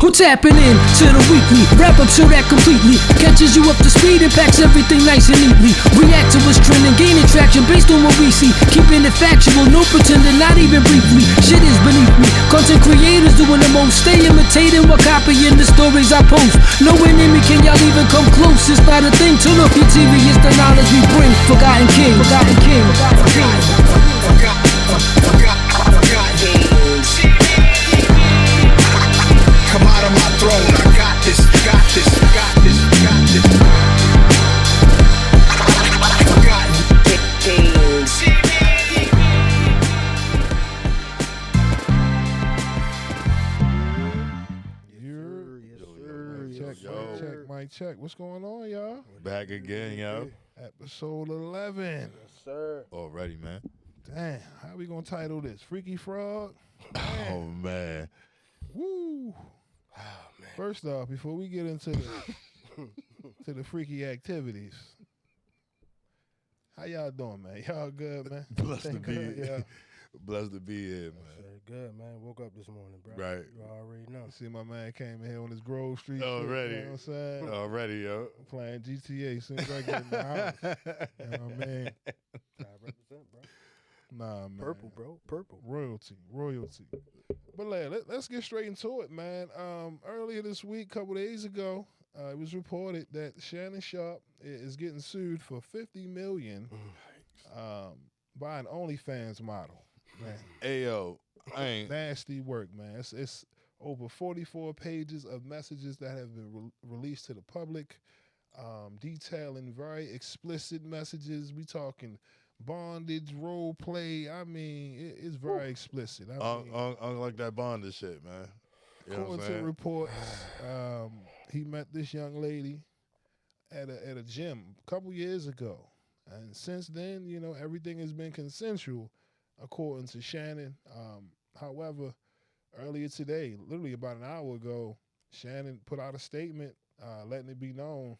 Who tapping in to the weekly? Wrap up show that completely catches you up to speed and packs everything nice and neatly. React to what's trending, gaining traction based on what we see. Keeping it factual, no pretending, not even briefly. Shit is beneath me. Content creators doing the most. Stay imitating while copying the stories I post. No enemy, can y'all even come close? It's not a thing. Turn off your TV, it's the knowledge we bring. Forgotten king, forgotten king, forgotten king. Come out of my throne, I got this, got this, got this, got this. Mic check. What's going on, y'all? Back again, yo. Episode 11. Yes, sir. Already, man. Damn, how we gonna title this? Freaky Frog? Man. Oh, man. Woo. Oh, man. First off, before we get into the to the freaky activities, how y'all doing, man? Y'all good, man? Blessed to be Good, here. Blessed to be here, man. Good, man. Woke up this morning, bro. Right. You already know. See, my man came in here on his Grove Street. Already. Shit, you know what I'm saying? Already, yo. Playing GTA as soon as I get in the house. You know what I mean? I represent, bro. Nah, man. Purple, bro. Purple. Royalty. But let's get straight into it, man. Earlier this week, a couple days ago, it was reported that Shannon Sharpe is getting sued for $50 million by an Onlyfans model. Man, Hey, yo. I ain't. nasty work, man. It's over 44 pages of messages that have been released to the public, detailing very explicit messages. We talking bondage, role play. I mean, it's very explicit. I mean, Unlike that Bonder shit, man. You know what I'm according to saying? reports, he met this young lady at a gym a couple years ago, and since then, you know, everything has been consensual, according to Shannon. However, earlier today, literally about an hour ago, Shannon put out a statement letting it be known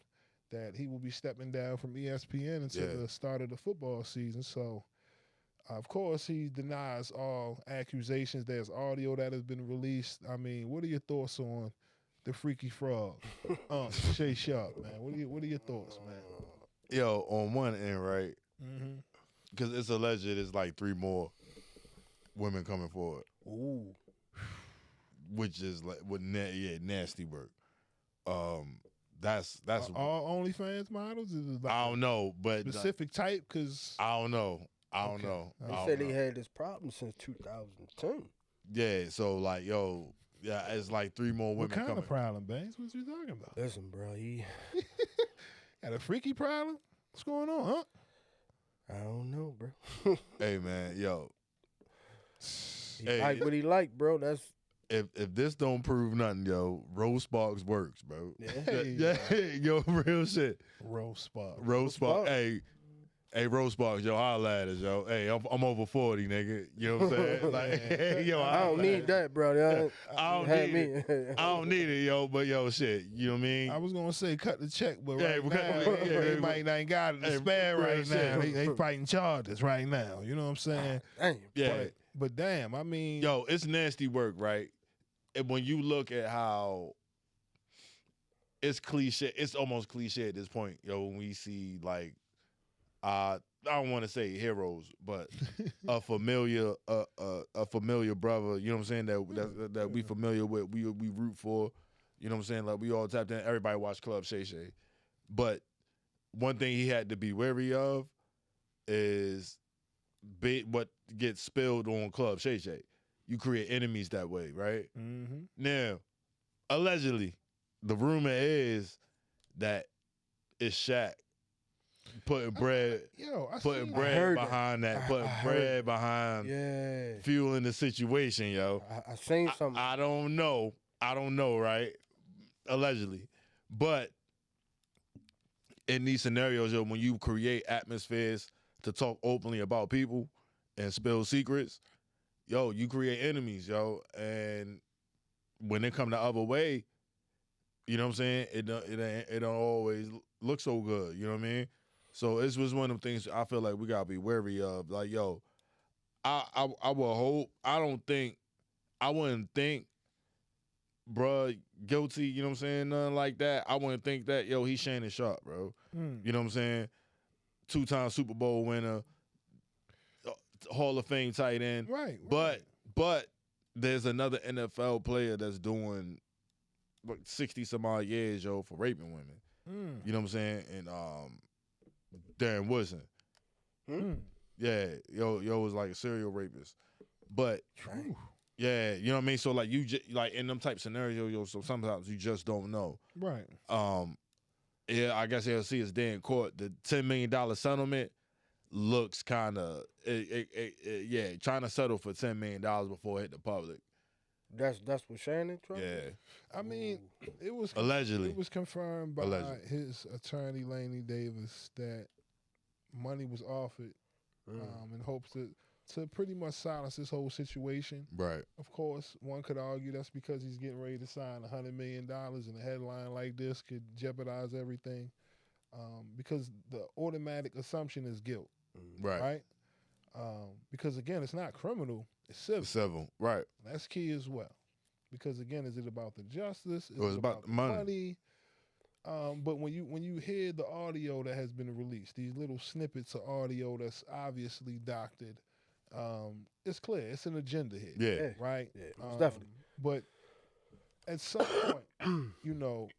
that he will be stepping down from ESPN until the start of the football season. So, of course, he denies all accusations. There's audio that has been released. I mean, what are your thoughts on the Freaky Frog? Shay Sharpe, man. What are your thoughts, man? Yo, on one end, right? Mm-hmm. Because it's alleged there's like 3 more women coming forward. Ooh. Which is like nasty work. That's All OnlyFans models? Is it like I don't know, but specific type? Because I don't know. I don't Okay. know. They I don't said know. he had this problem since 2010. Yeah, so like, yo, yeah, it's like 3 more women what kind coming. of problem, Banks? What you talking about? Listen, bro, he... Got a freaky problem? What's going on, huh? I don't know, bro. Hey, man, yo, He Hey, like what he like, bro. That's... if this don't prove nothing, yo, Rose Sparks works, bro. Yeah. Yeah, yo, real shit. Rose spot. Rose Sparks, Sparks. hey, Rose Sparks, yo, holla at us, yo. Hey, I'm over 40, nigga. You know what I'm saying? Like, yo, I don't need that, bro. I don't Had need it. I don't need it, yo. But yo, shit, you know what I mean? I was gonna say cut the check, but Yeah, right we now, cut- yeah, they we- might not got it to Hey, spare real right shit. now. They fighting charges right now. You know what I'm saying? Damn. Yeah, But damn, I mean, yo, it's nasty work, right? And when you look at how it's cliche, it's almost cliche at this point, yo. When we see like, I don't want to say heroes, but a familiar brother, you know what I'm saying, that we familiar with, we root for, you know what I'm saying, like we all tapped in. Everybody watch Club Shay Shay, but one thing he had to be wary of is what gets spilled on Club Shay Shay. You create enemies that way, right? mm-hmm. Now, allegedly, the rumor is that it's Shaq putting bread, I putting seen bread heard that. behind that, I putting heard bread behind Yeah. fueling the situation, yo. I seen something. I don't know. I don't know, right? Allegedly. But in these scenarios, yo, when you create atmospheres to talk openly about people and spill secrets, yo, you create enemies, yo. And when it come the other way, you know what I'm saying? It don't always look so good. You know what I mean? So this was one of the things I feel like we gotta be wary of. Like, yo, I will hope. I wouldn't think bruh, guilty, you know what I'm saying? Nothing like that. I wouldn't think that, yo, he's Shannon Sharpe, bro. You know what I'm saying? 2-time Super Bowl winner, Hall of Fame tight end. Right. But there's another NFL player that's doing like 60 some odd years, yo, for raping women. You know what I'm saying? And Darren Woodson. Yeah, yo was like a serial rapist. But yeah, you know what I mean? So like you like in them type scenarios, yo, so sometimes you just don't know. Right. Yeah, I guess they'll see his day in court. The $10 million settlement looks kind of yeah, trying to settle for $10 million before it hit the public. That's what Shannon tried. Yeah, I mean, it was allegedly. It was confirmed by Allegedly. his attorney Laney Davis that money was offered in hopes to pretty much silence this whole situation. Right. Of course, one could argue that's because he's getting ready to sign $100 million, and a headline like this could jeopardize everything. Because the automatic assumption is guilt, right? Because again, it's not criminal; it's civil. Civil, right? That's key as well. Because again, is it about the justice? Is It's it about the money. But when you hear the audio that has been released, these little snippets of audio that's obviously doctored, it's clear it's an agenda here. Yeah. Right. Yeah, it's definitely. But at some point, you know,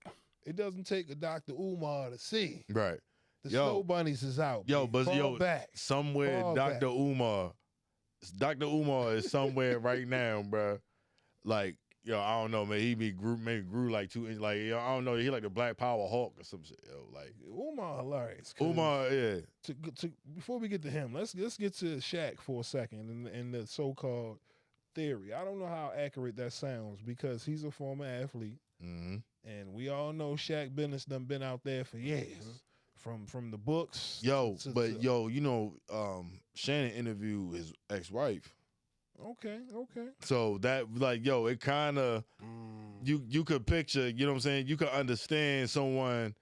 it doesn't take a Dr. Umar to see Right. the snow bunnies is out. Yo, B. but Fall back. somewhere Fall Dr. back. Umar is somewhere right now, bro. Like, yo, I don't know, man. He grew like 2 inches. Like, yo, I don't know. He like the Black Power Hawk or some shit. Yo, like Umar hilarious. 'Cause Umar, yeah. Before we get to him, let's get to Shaq for a second and the so-called theory. I don't know how accurate that sounds because he's a former athlete, and we all know Shaq business done been out there for years, from the books. Yo, you know, Shannon interviewed his ex-wife. Okay. So that, like, yo, it kind of you could picture, you know what I'm saying? You could understand someone.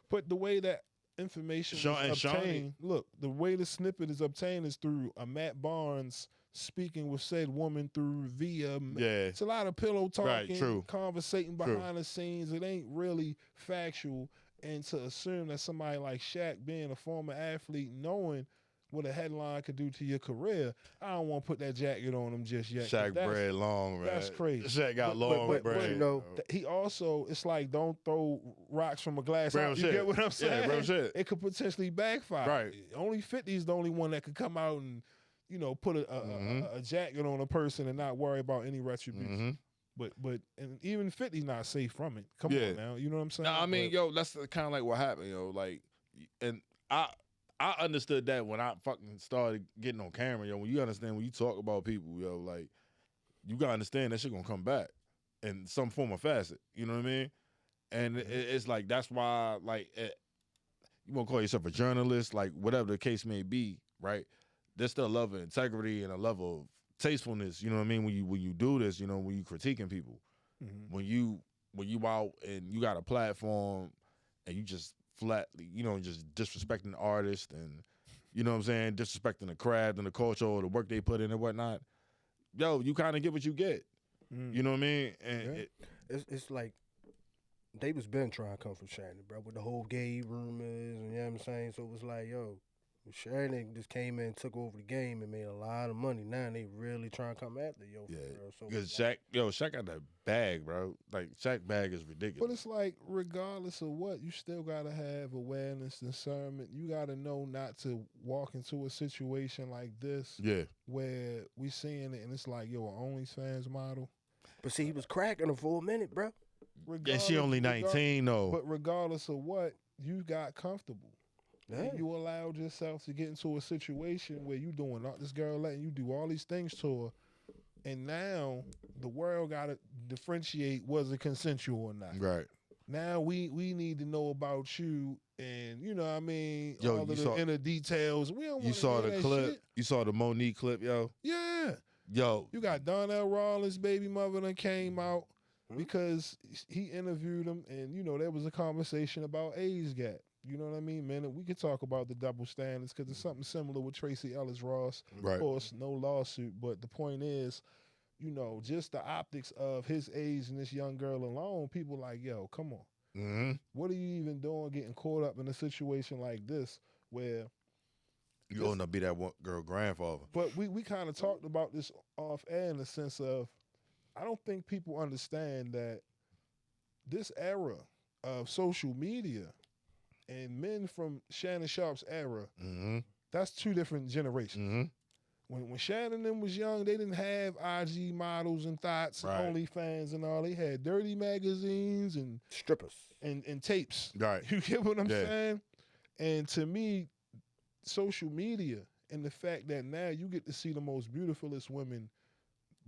But the way that information is obtained, look, the way the snippet is obtained is through a Matt Barnes speaking with said woman through via. Yeah. It's a lot of pillow talking, Right, true. conversating behind the scenes. It ain't really factual. And to assume that somebody like Shaq, being a former athlete, knowing what a headline could do to your career, I don't want to put that jacket on him just yet. Shaq bread long, man. That's crazy. Shaq got long bread. But, you know, he also, it's like don't throw rocks from a glass Real house. shit. You get what I'm saying? Yeah, real shit. It could potentially backfire. Right. Only 50's the only one that could come out and, you know, put a jacket on a person and not worry about any retribution. But and even 50's not safe from it. Come on now. You know what I'm saying? No, I mean, yo, that's kind of like what happened, yo. Like, and I understood that when I fucking started getting on camera, yo. When you understand, when you talk about people, yo, like, you gotta understand that shit gonna come back in some form or facet. You know what I mean? And it's like, that's why, like, you wanna call yourself a journalist, like, whatever the case may be, right? There's still a level of integrity and a level of tastefulness, you know what I mean, when you do this, you know, when you critiquing people. When you out and you got a platform and you just flatly, you know, just disrespecting the artist and, you know what I'm saying, disrespecting the craft and the culture or the work they put in and whatnot, yo, you kind of get what you get. You know what I mean? And it's like they was been trying to come for Shannon, bro, with the whole gay rumors and, you know what I'm saying? So it was like, yo, Shannon just came in, took over the game, and made a lot of money. Now they really trying to come after yo, yeah, bro. So because Shaq got that bag, bro. Like, Shaq bag is ridiculous. But it's like, regardless of what, you still gotta have awareness, discernment. You gotta know not to walk into a situation like this, where we seeing it and it's like, yo, an Onlyfans model. But see, he was cracking her for a minute, bro. Yeah, she only 19 though. But regardless of what, you got comfortable. Yeah. You allowed yourself to get into a situation where you doing all this girl letting you do all these things to her, and now the world got to differentiate was it consensual or not. Right. Now we need to know about you, and you know what I mean, Yo, all of the inner details. We don't. You saw the clip. Shit. You saw the Monique clip, yo. Yeah. Yo. You got Donnell Rawlings' baby mother that came out because he interviewed him, and you know there was a conversation about age gap. You know what I mean, man? And we could talk about the double standards because it's something similar with Tracy Ellis Ross. Right. Of course, no lawsuit, but the point is, you know, just the optics of his age and this young girl alone, people like, yo, come on. Mm-hmm. What are you even doing getting caught up in a situation like this where You gonna be that one girl grandfather. but we kind of talked about this off air in the sense of I don't think people understand that this era of social media and men from Shannon Sharpe's era, Mm-hmm. that's two different generations. Mm-hmm. When Shannon and them was young, they didn't have IG models and thoughts and Right. OnlyFans and all. They had dirty magazines and Strippers. tapes. Right. You get what I'm Yeah. saying? And to me, social media and the fact that now you get to see the most beautifulest women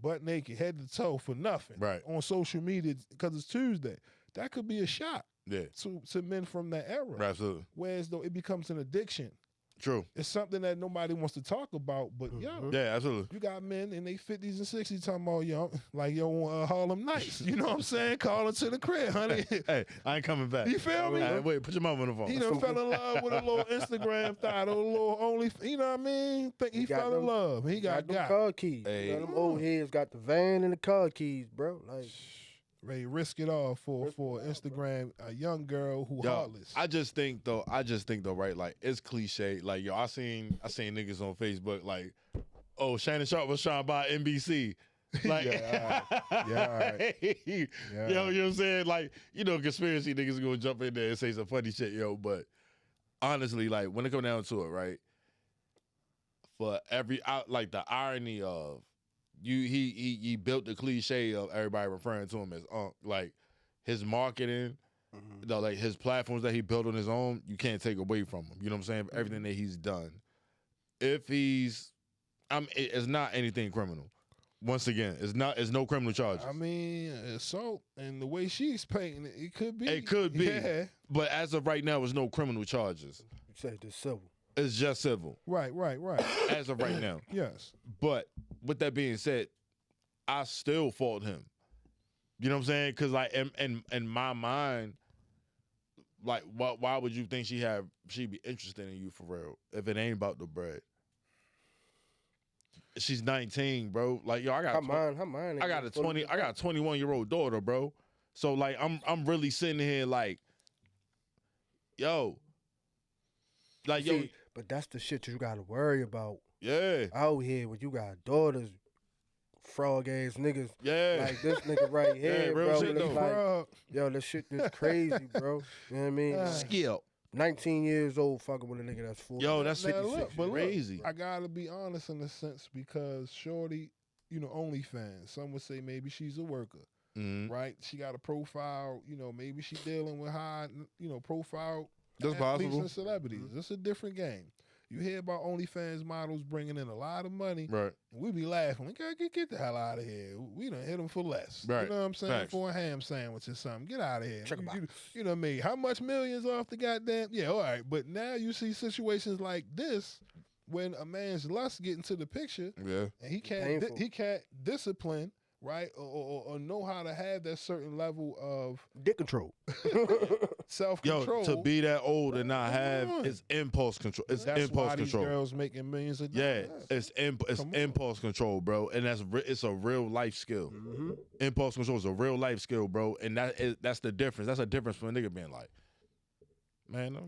butt naked, head to toe for nothing Right. on social media because it's Tuesday. That could be a shot Yeah. to men from that era. Absolutely. Whereas though it becomes an addiction. True. It's something that nobody wants to talk about, but yo, Yeah, absolutely. you got men in their 50s and 60s talking about, yo, like, yo, Harlem Nights. You know what I'm saying? Calling to the crib, honey. Hey, I ain't coming back. You feel me? Hey, wait, put your mom on the phone. He done fell in love with a little Instagram thought, or a little only, you know what I mean? Think he got fell in them- love. He Got them got. car keys. Hey. You know, them old heads got the van and the car keys, bro. Like, Ready to risk it all for Instagram, a young girl who Yo, heartless. I just think though, right? Like it's cliche. Like yo, I seen niggas on Facebook like, oh, Shannon Sharpe was trying to buy NBC. Like, Yeah, all right. you Yeah. know what I'm saying? Like, you know, conspiracy niggas gonna jump in there and say some funny shit, yo. But honestly, like when it come down to it, right? For like the irony of he built the cliche of everybody referring to him as like his marketing, like his platforms that he built on his own, you can't take away from him. You know what I'm saying? Everything that he's done. If he's, it's not anything criminal. Once again, it's no criminal charges. I mean, assault and the way she's painting it, it could be. It could be. Yeah. But as of right now, there's no criminal charges. you said the civil. It's just civil Right. as of right now. Yes. But with that being said, I still fault him. You know what I'm saying? Because like in my mind, like why would you think she'd be interested in you for real if it ain't about the bread? She's 19, bro. Like yo, I got Her mind. I got a 21-year-old daughter, bro. So like I'm really sitting here like, yo, like yo, See, but that's the shit you gotta worry about yeah, out here when you got daughters, frog ass niggas yeah. like this nigga right here, real bro. shit, and it's though. like, Frog. yo, this shit is crazy, bro. You know what I mean? Like, Skip. 19 years old fucking with a nigga that's 40. Yo, that's Now 56. look, but look, Crazy. I gotta be honest in a sense because Shorty, you know, Onlyfans. Some would say maybe she's a worker, Mhm. right? She got a profile. You know, maybe she dealing with high, you know, profile That's athletes possible. and celebrities. It's a different game. You hear about OnlyFans models bringing in a lot of money, Right. and we be laughing. We gotta get the hell out of here. We done hit them for less. Right. You know what I'm saying? Facts. For a ham sandwich or something. Get out of here. Check a box. You know what I mean? How much millions off the goddamn? Yeah, all right. But now you see situations like this when a man's lust get into the picture Yeah. and he can't Painful. he can't discipline, right, or know how to have that certain level of Dick control. self Yo, control. to be that old and not have on. it's impulse control. It's That's impulse why these control. girls making millions of Yeah, dollars. it's Come on. impulse control, bro, and it's a real life skill. Mm-hmm. Impulse control is a real life skill, bro, and that's the difference. That's a difference from a nigga being like, man, you know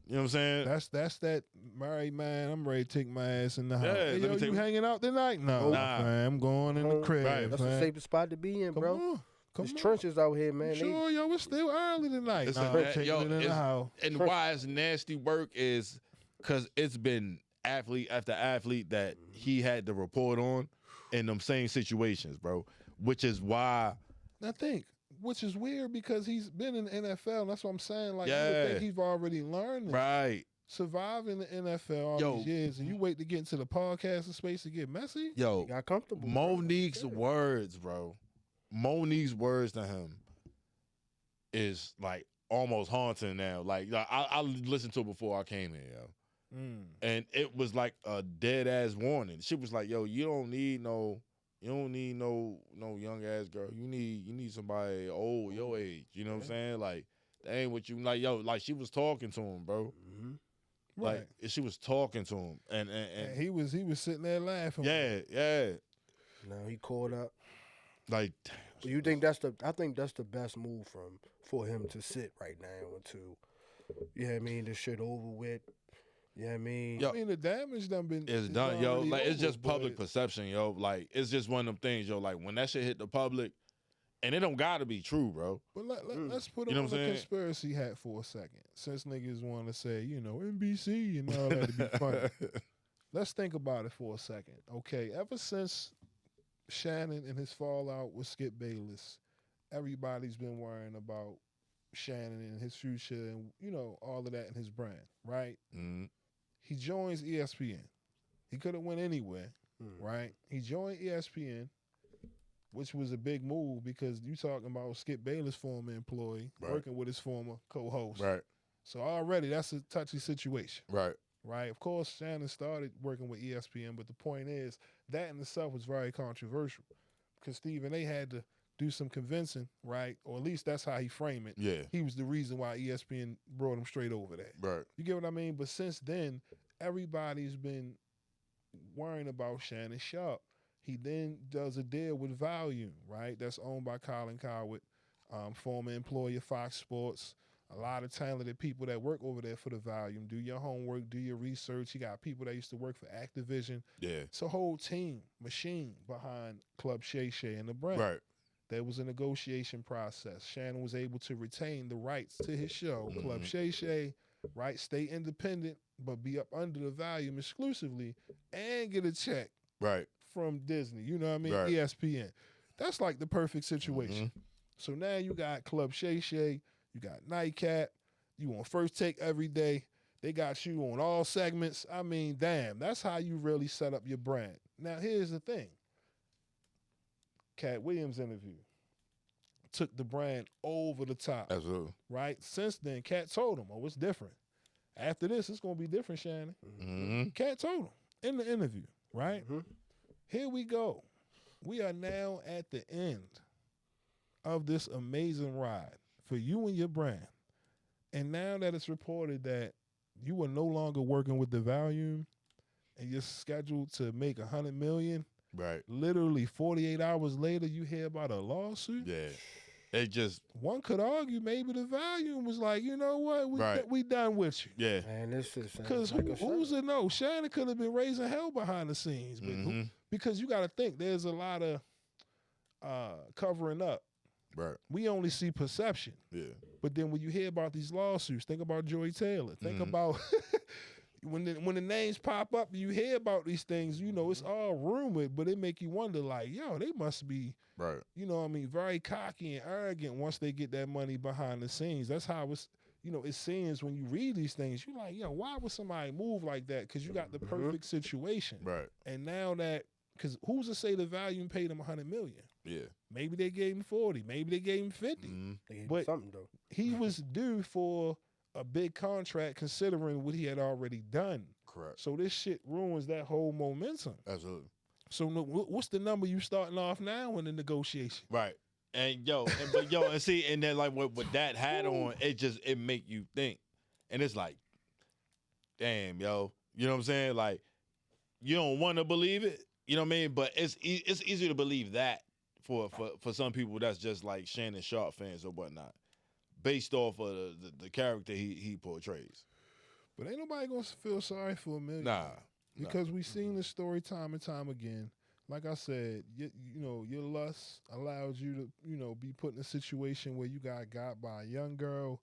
what I'm saying? That's that married man. I'm ready to take my ass in the house. Yeah, Hey, let yo, me tell you you- hanging out tonight? No, Nah. man, I'm going in the crib. Right. That's man. the safest spot to be in, Come bro. on, come There's on. trenches out here, man. Sure, yo, it's still early tonight. It's Nah, a- I'm taking yo, it in the it's- house. And why it's nasty work is because it's been athlete after athlete that he had to report on in them same situations, bro. Which is why, I think, which is weird because he's been in the NFL, and that's what I'm saying. Like, you Yeah. would think he's already learned this. right, Survive in the NFL all Yo. these years, and you wait to get into the podcasting space to get messy. yo, Got comfortable. Monique's words, bro. Monique's words to him is like almost haunting now. Like I listened to it before I came here, yo. And it was like a dead ass warning. She was like, "Yo, you don't need no young ass girl. You need somebody old your age. You know what I'm saying? Like that ain't what you like. Yo, like she was talking to him, bro. Mm-hmm. Right. Like she was talking to him, and And he was sitting there laughing. yeah. Now he caught up. Like, You think that's the? I think that's the best move for him to sit right now until, you know what I mean, this shit over with. You know what I mean? Yo, I mean, the damage done been it's done, yo. already Like, it's over, just public but- perception, yo. Like, it's just one of them things, yo. Like, when that shit hit the public, and it don't gotta be true, bro. But let's put You know on what I'm the saying? conspiracy hat for a second. Since niggas want to say, NBC and all that to be funny. Let's think about it for a second. Okay, ever since Shannon and his fallout with Skip Bayless, everybody's been worrying about Shannon and his future and, all of that in his brand, right? Mhm. He joins ESPN. He could have went anywhere, right? He joined ESPN, which was a big move because you talking about Skip Bayless, former employee, Right. working with his former co-host. Right, So already that's a touchy situation, right. right? Of course, Shannon started working with ESPN, but the point is that in itself was very controversial because Stephen A. had to do some convincing, right? Or at least that's how he framed it. Yeah, He was the reason why ESPN brought him straight over there. right. You get what I mean? But since then, everybody's been worrying about Shannon Sharpe. He then does a deal with Volume, right? That's owned by Colin Coward, former employee of Fox Sports. A lot of talented people that work over there for the Volume. Do your homework, do your research. You got people that used to work for Activision. Yeah, It's a whole team, machine behind Club Shay Shay and the brand. right. There was a negotiation process. Shannon was able to retain the rights to his show, Club Shay Shay, right? Stay independent, but be up under the Volume exclusively and get a check Right. from Disney. You know what I mean? Right. ESPN. That's like the perfect situation. So now you got Club Shay Shay, you got Nightcap, you on First Take every day. They got you on all segments. I mean, damn, that's how you really set up your brand. Now, here's the thing. Cat Williams interview took the brand over the top, Absolutely. right? Since then, Cat told him, it's different. After this, it's going to be different, Shannon. Mm-hmm. Cat told him in the interview, right? Here we go. We are now at the end of this amazing ride for you and your brand. And now that it's reported that you are no longer working with the Volume and you're scheduled to make $100 million, Right. literally 48 hours later, you hear about a lawsuit. Yeah. It just, One could argue maybe the Volume was like, you know what, Right. we done with you. yeah. Man, this is Because who's to know? Shannon could have been raising hell behind the scenes. But because you got to think there's a lot of covering up. Right. We only see perception. Yeah. But then when you hear about these lawsuits, think about Joy Taylor. Think about when the names pop up, you hear about these things, it's all rumored, but it make you wonder, like, yo, they must be, Right. very cocky and arrogant once they get that money behind the scenes. That's how it's, it seems when you read these things, you're like, yo, why would somebody move like that? Because you got the perfect situation. Right. And now that, because who's to say the Volume paid him $100 million? Yeah. Maybe they gave him 40. Maybe they gave him 50. They gave But- something though. He was due for a big contract considering what he had already done. Correct. So this shit ruins that whole momentum. Absolutely. So what's the number you starting off now in the negotiation? Right. And and see, and then like with that hat on, it make you think. And it's like, damn, yo. You know what I'm saying? Like, you don't want to believe it. You know what I mean? But it's easier to believe that for some people that's just like Shannon Sharpe fans or whatnot, based off of the character he portrays. But ain't nobody gonna feel sorry for a million. Nah. Because we've seen this story time and time again. Like I said, your lust allows you to, be put in a situation where you got by a young girl,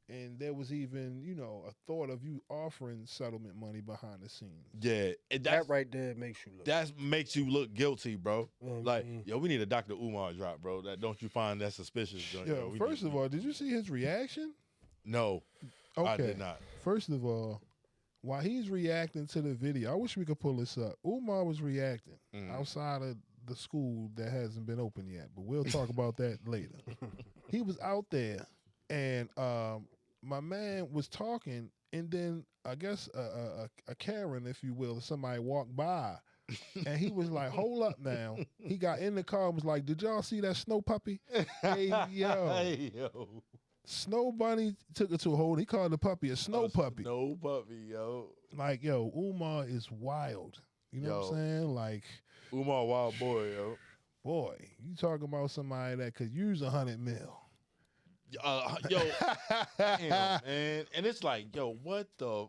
and there was even, a thought of you offering settlement money behind the scenes. Yeah. That right there makes you look. That makes you look guilty, bro. Like, Mhm. yo, we need a Dr. Umar drop, bro. That don't you find that suspicious? Yo, first of all, did you see his reaction? No, Okay. I did not. First of all, while he's reacting to the video, I wish we could pull this up. Umar was reacting outside of the school that hasn't been open yet, but we'll talk about that later. He was out there, and my man was talking, and then I guess a Karen, if you will, somebody walked by, and he was like, "Hold up now." He got in the car and was like, "Did y'all see that snow puppy?" Hey, yo. Hey, yo. Snow Bunny took it to a hold. He called the puppy a snow puppy. Snow puppy, yo. Like, yo, Umar is wild. You know what I'm saying? Like, Umar wild boy, yo. Boy, you talking about somebody that could use 100 mil. Yo, damn, man. And it's like, yo, what the?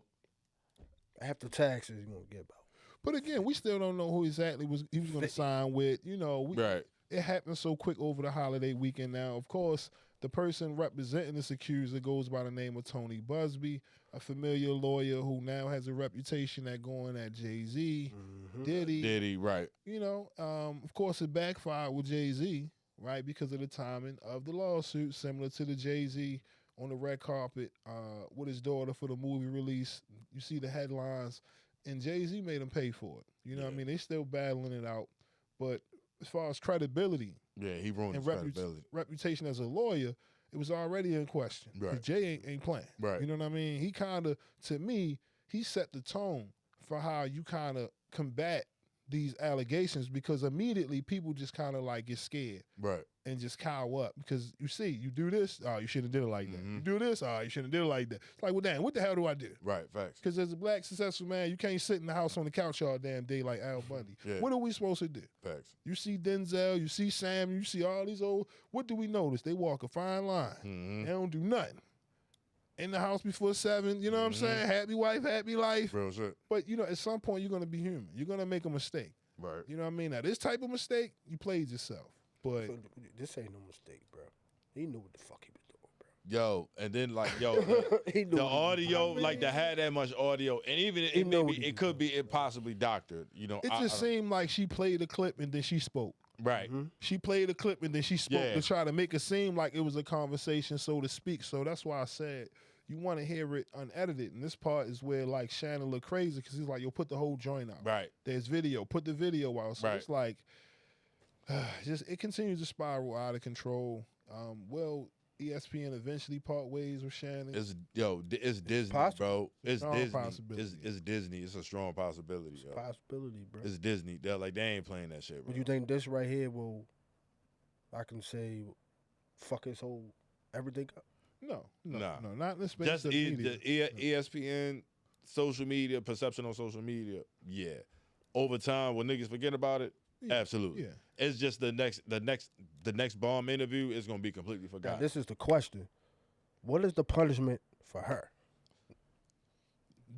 After taxes, you gonna get about. But again, we still don't know who exactly he was going to sign with. You know, Right. It happened so quick over the holiday weekend. Now, of course, the person representing this accuser goes by the name of Tony Busby, a familiar lawyer who now has a reputation at going at Jay-Z, Diddy. Right. You know, of course, it backfired with Jay-Z, right, because of the timing of the lawsuit, similar to the Jay-Z on the red carpet with his daughter for the movie release. You see the headlines, and Jay-Z made him pay for it. You know what I mean? They still battling it out. But as far as credibility Yeah, he ruined and his credibility. reputation as a lawyer, it was already in question. Right. Jay ain't playing. Right. You know what I mean? He kind of, to me, he set the tone for how you kind of combat these allegations, because immediately people just kind of like get scared Right. and just cow up because you do this, oh, you shouldn't have did it like that. You do this, oh, you shouldn't have did it like that. It's like, well, damn, what the hell do I do? Right. Facts. Because as a black successful man, you can't sit in the house on the couch all damn day like Al Bundy. Yeah. What are we supposed to do? Facts. You see Denzel, you see Sam, you see all these old. What do we notice? They walk a fine line. They don't do nothing. In the house before 7, you know what I'm saying? Happy wife, happy life. Real shit. But, you know, at some point, you're going to be human. You're going to make a mistake. Right. You know what I mean? Now, this type of mistake, you played yourself. But So this ain't no mistake, bro. He knew what the fuck he was doing, bro. Yo, and then like, yo, He knew the what he was audio, doing. like to have that much audio, and even He it know maybe what he it could be possibly doctored. You know, it just seemed like she played a clip and then she spoke. right. She played a clip and then she spoke Yeah. to try to make it seem like it was a conversation, so to speak. So that's why I said you want to hear it unedited. And this part is where like Shannon look crazy because he's like, yo, put the whole joint out. Right. There's video. Put the video out. So Right. it's like, just it continues to spiral out of control. Will ESPN eventually part ways with Shannon? It's Disney, possible. bro. It's Strong Disney. possibility. It's Disney. It's a strong possibility. Yo. Possibility, bro. It's Disney. They ain't playing that shit, bro. But you think this right here will, I can say, fuck his whole everything up? No, Nah. not in the space Just of media. ESPN, social media, perception on social media. Yeah. Over time, when niggas forget about it, Yeah, absolutely. yeah. It's just the next bomb interview is gonna be completely Now, forgotten. this is the question. What is the punishment for her?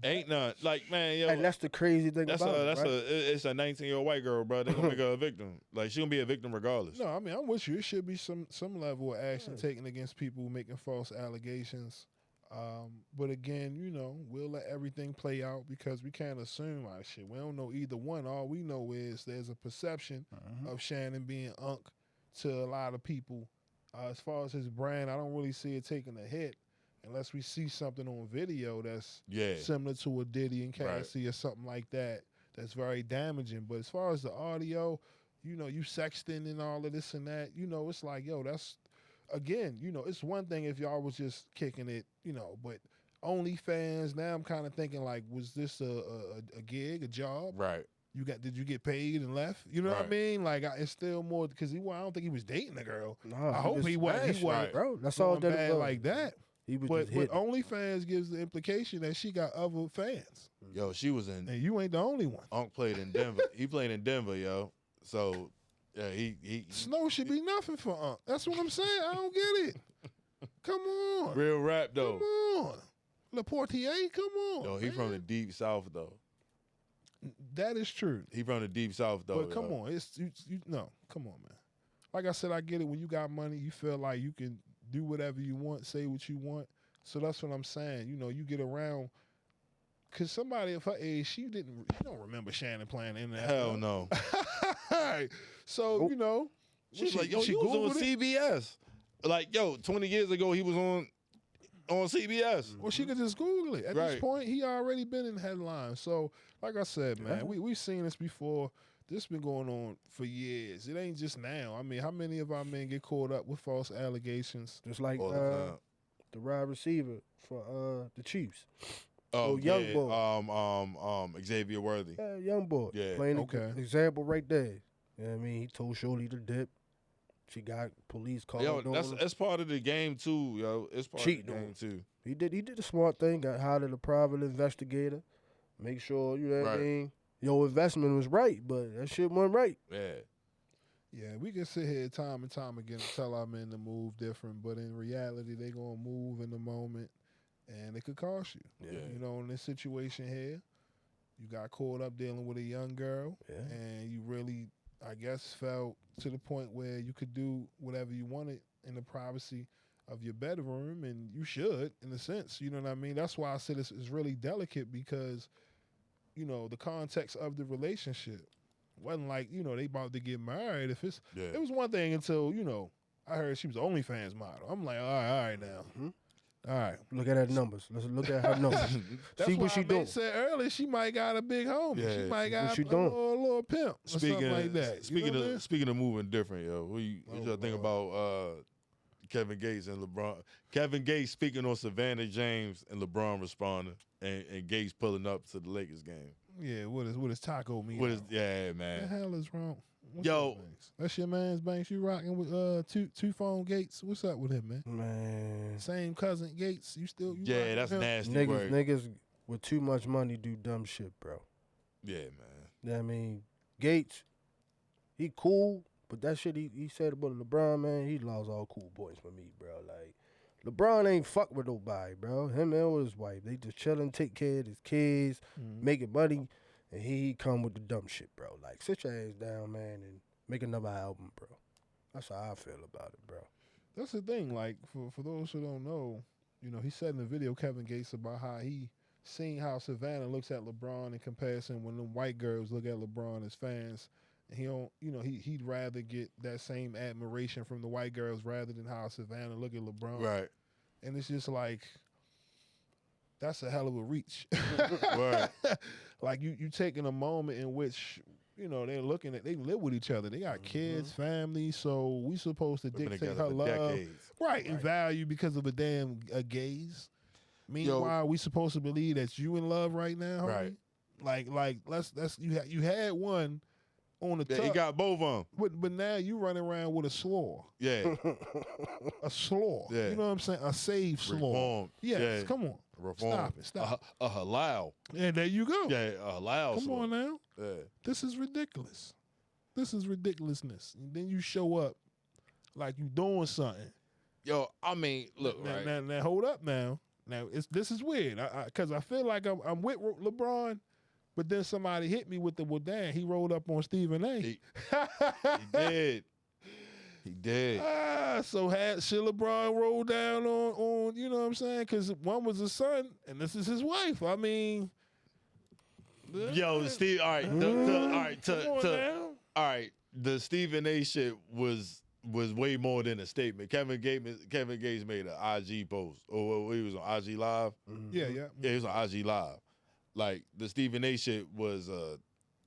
Ain't none. Like, man, yo, And that's the crazy thing that's about it, right? it's a 19-year-old white girl, bro. They gonna make her a victim. Like, she gonna be a victim regardless. No, I mean, I'm with you. It should be some level of action taken against people making false allegations. But again, you know, we'll let everything play out because we can't assume like shit. We don't know either one. All we know is there's a perception of Shannon being unk to a lot of people. As far as his brand, I don't really see it taking a hit unless we see something on video that's Yeah. similar to a Diddy and Right. Cassie or something like that that's very damaging. But as far as the audio, you know, you sexting and all of this and that, you know, it's like, yo, that's, again, you know, it's one thing if y'all was just kicking it, you know, but Onlyfans, now I'm kind of thinking like, was this a gig, a job? Right. Did you get paid and left? You know what I Right. mean? Like, it's still more, because I don't think he was dating a girl. Nah, I hope he wasn't. smashed, He wasn't, bro. That's all going that bad it was. like that. He was But just hitting. OnlyFans gives the implication that she got other fans, Yo, she was in. and you ain't the only one. Unc played in Denver. He played in Denver, yo. So, yeah, he Snow should be nothing for Unc. That's what I'm saying. I don't get it. Come on. real rap though. Come on. LaPortier, come on. Yo, he from the deep south though. That is true. He from the deep south though. But come on. It's no, come on, man. Like I said, I get it. When you got money, you feel like you can do whatever you want, say what you want. So that's what I'm saying. You know, you get around. Cause somebody of her age, she don't remember Shannon playing in the Hell no. So, you know, She was like, yo, she you was on Googled it. CBS. Like, yo, 20 years ago, he was on CBS. Well, she could just Google it. At this Right. point, he already been in headlines. So, like I said, man, we've seen this before. This been going on for years. It ain't just now. I mean, how many of our men get caught up with false allegations? Just like All the time. the wide receiver for the Chiefs. Oh, young yeah. boy. Xavier Worthy. Yeah, young boy. Yeah. Playing Okay. example right there. You know what I mean? He told Shorty to dip. She got police called Yo, on him. that's part of the game too, yo. It's part Cheating of the on game too. He did a smart thing, got hired a private investigator. Make sure, you know what I Right. mean? your investment was right, but that shit wasn't right. Yeah. Yeah, we can sit here time and time again and tell our men to move different, but in reality, they gonna move in the moment, and it could cost you. Yeah. You know, in this situation here, you got caught up dealing with a young girl, Yeah. and you really, I guess, felt to the point where you could do whatever you wanted in the privacy of your bedroom, and you should, in a sense. You know what I mean? That's why I said it's really delicate because, you know, the context of the relationship wasn't like, you know, they about to get married. If it's, Yeah. it was one thing until, you know, I heard she was an Onlyfans model. I'm like, all right now. Mhm. All right. Look at her numbers. Let's look at her numbers. That's See why what she I doing. said earlier, she might got a big homie. Yeah, She might see got what she a doing. little pimp or something like that. Speaking of moving different, yo, what y'all think about Kevin Gates and LeBron? Kevin Gates speaking on Savannah James and LeBron responding, and Gates pulling up to the Lakers game. Yeah, what is taco meat? What is What yeah, the man? hell is wrong? What's Yo. up, Banks? That's your man's Banks. You rocking with two phone Gates? What's up with him, man? Man, Same cousin Gates. You still? You Yeah, rocking that's with him? nasty work. niggas with too much money do dumb shit, bro. Yeah, man. You know what I mean, Gates, he cool, but that shit he said about LeBron, man, he lost all cool points for me, bro. Like, LeBron ain't fuck with nobody, bro. Him and with his wife, they just chillin', take care of his kids, making money, and he come with the dumb shit, bro. Like, sit your ass down, man, and make another album, bro. That's how I feel about it, bro. That's the thing. Like for those who don't know, you know, he said in the video Kevin Gates about how he seen how Savannah looks at LeBron in comparison when the white girls look at LeBron as fans. And he don't, you know, he'd rather get that same admiration from the white girls rather than how Savannah look at LeBron. Right. And it's just like, that's a hell of a reach. Right. Like you taking a moment in which, you know, they live with each other. They got kids, family, so we supposed to We've been dictate together her for love. decades. Right, and value because of a gaze. Meanwhile, we supposed to believe that you in love right now, homie? Right. Like let's you had one on the Yeah, top, he got both of them. but now you running around with a slaw. Yeah. A slaw. Yeah. You know what I'm saying? A save slaw. Reform. Yes, Yeah. come on. Reform. Stop it. A halal. And there you go. Yeah, a halal. Come on now. Yeah. This is ridiculous. This is ridiculousness. And then you show up like you doing something. Yo, I mean, look, right. Now hold up now. Now this is weird. Because I feel like I'm with LeBron, but then somebody hit me with the well, damn, he rolled up on Stephen A. He did. He did. So should LeBron roll down on you know what I'm saying? Because one was his son and this is his wife. I mean, Yo, Steve. All right. All right. The Stephen A. shit was way more than a statement. Kevin Gates made an IG post. Or he was on IG Live. yeah. Yeah, he was on IG Live. Like the Stephen A. shit was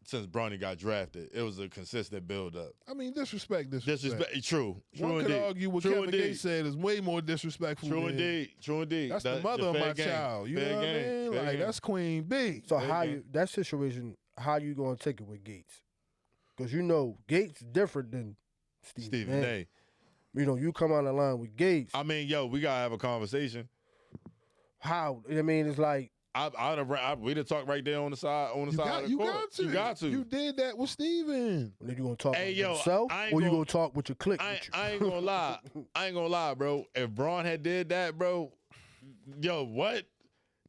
since Bronny got drafted, it was a consistent build up. I mean, disrespect. True. One could indeed. argue what True Kevin indeed. Gates said is way more disrespectful. True than- indeed. That's the mother of fair my game. child. You Fair know what I game. mean? Fair Like game. that's Queen B. So Hey, how man. you that situation? How you gonna take it with Gates? Because you know Gates different than Stephen A. You know, you come on the line with Gates. I mean, yo, we gotta have a conversation. How? I mean, it's like We'd have talked right there on the side of the court. You got to. You got to. You did that with Steven. then you gonna talk Hey, with yo, yourself, I ain't or you gonna- gonna talk with your clique? I with you? ain't gonna lie. I ain't gonna lie, bro. If Braun had did that, bro, yo, what?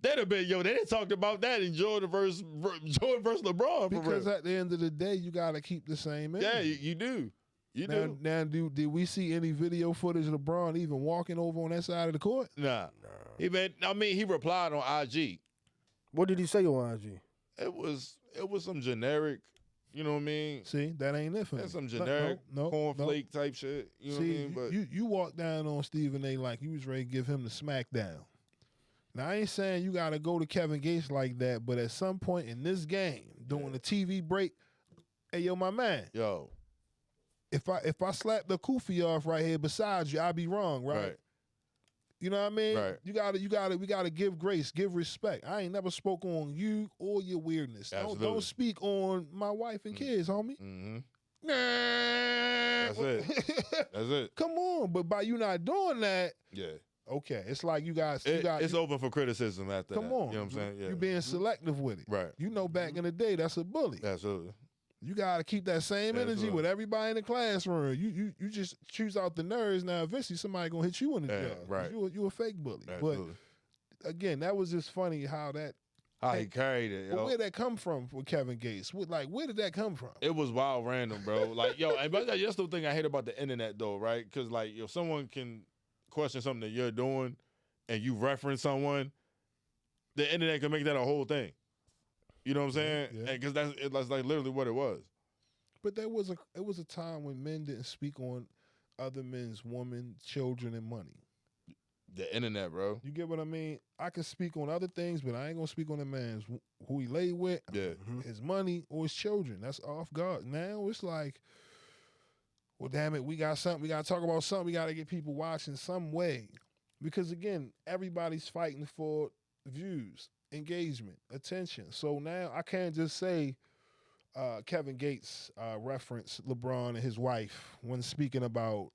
They'd have been, yo, they didn't talk about that in Jordan versus LeBron, for Because real. at the end of the day, you got to keep the same energy. Yeah, you do. You do. Now, did we see any video footage of LeBron even walking over on that side of the court? Nah. He replied on IG. What did he say on IG? It was some generic, you know what I mean? See, that ain't it for me. That's some generic cornflake type shit. You know what I mean? But you walked down on Stephen A. like you was ready to give him the smackdown. Now, I ain't saying you got to go to Kevin Gates like that, but at some point in this game, during the TV break, hey, yo, my man, yo, if I slap the kufi off right here beside you, I'll be wrong, right? You know what I mean? Right. We gotta give grace, give respect. I ain't never spoke on you or your weirdness. Don't speak on my wife and kids, homie. Mm-hmm. Nah. That's it. That's it. Come on, but by you not doing that, Yeah. okay. It's like It's open for criticism after that. come on. You know what I'm saying? Yeah. You're being selective with it. Right. You know, back in the day, that's a bully. Absolutely. You gotta keep that same energy Absolutely. with everybody in the classroom. You just choose out the nerds. Now eventually somebody gonna hit you in the Yeah, jaw. right. You a fake bully. Absolutely. But again, that was just funny how he carried it. but Yo. where'd that come from with Kevin Gates? Where did that come from? It was wild random, bro. Like, yo, and but that's the thing I hate about the internet, though, right? Because, like, if someone can question something that you're doing and you reference someone, the internet can make that a whole thing. You know what I'm saying? Yeah. Because that's like literally what it was. But it was a time when men didn't speak on other men's women, children, and money. The internet, bro. You get what I mean? I can speak on other things, but I ain't gonna speak on a man's who he lay with, Yeah. his money, or his children. That's off guard. Now it's like, well, damn it, we got something. We gotta talk about something. We gotta get people watching some way, because again, everybody's fighting for views, engagement, attention. So now I can't just say Kevin Gates referenced LeBron and his wife when speaking about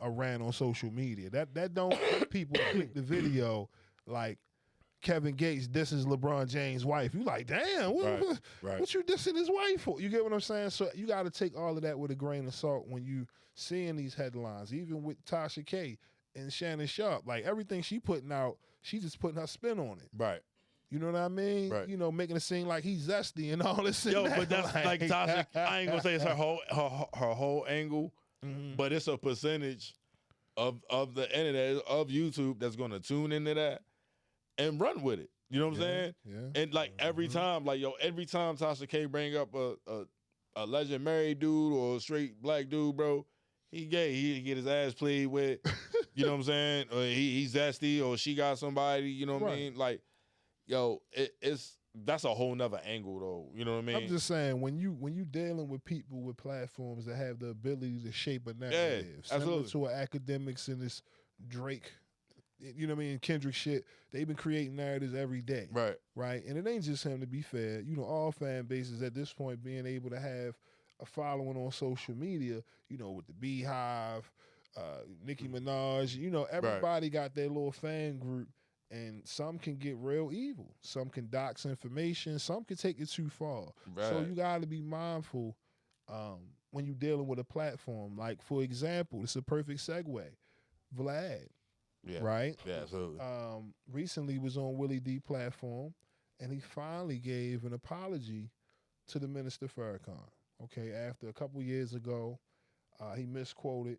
a rant on social media. That don't make people click the video like Kevin Gates disses LeBron James' wife. You like, damn, what you dissing his wife for? You get what I'm saying? So you got to take all of that with a grain of salt when you seeing these headlines. Even with Tasha K and Shannon Sharpe, like everything she putting out, she just putting her spin on it. Right. You know what I mean? Right. You know, making it seem like he's zesty and all this. Yo, and that. but that's like Tasha. I ain't gonna say it's her whole angle, but it's a percentage of the internet, of YouTube, that's gonna tune into that and run with it. You know what I'm saying? Yeah. And like every time Tasha K bring up a legend married dude or a straight black dude, bro, he gay. He get his ass played with. You know what I'm saying? Or he's zesty, or she got somebody. You know what I mean? Like, yo, that's a whole nother angle though. You know what I mean? I'm just saying, when you dealing with people with platforms that have the ability to shape a narrative, similar absolutely. to academics and this Drake, you know what I mean, Kendrick shit, they've been creating narratives every day. Right? And it ain't just him, to be fair. You know, all fan bases at this point being able to have a following on social media, you know, with the Beehive, Nicki Minaj, you know, everybody got their little fan group. And some can get real evil. Some can dox information. Some can take it too far. Right. So you got to be mindful when you're dealing with a platform. Like, for example, it's a perfect segue. Vlad, right? Yeah, absolutely. Recently was on Willie D platform, and he finally gave an apology to the Minister Farrakhan. Okay, after a couple years ago, he misquoted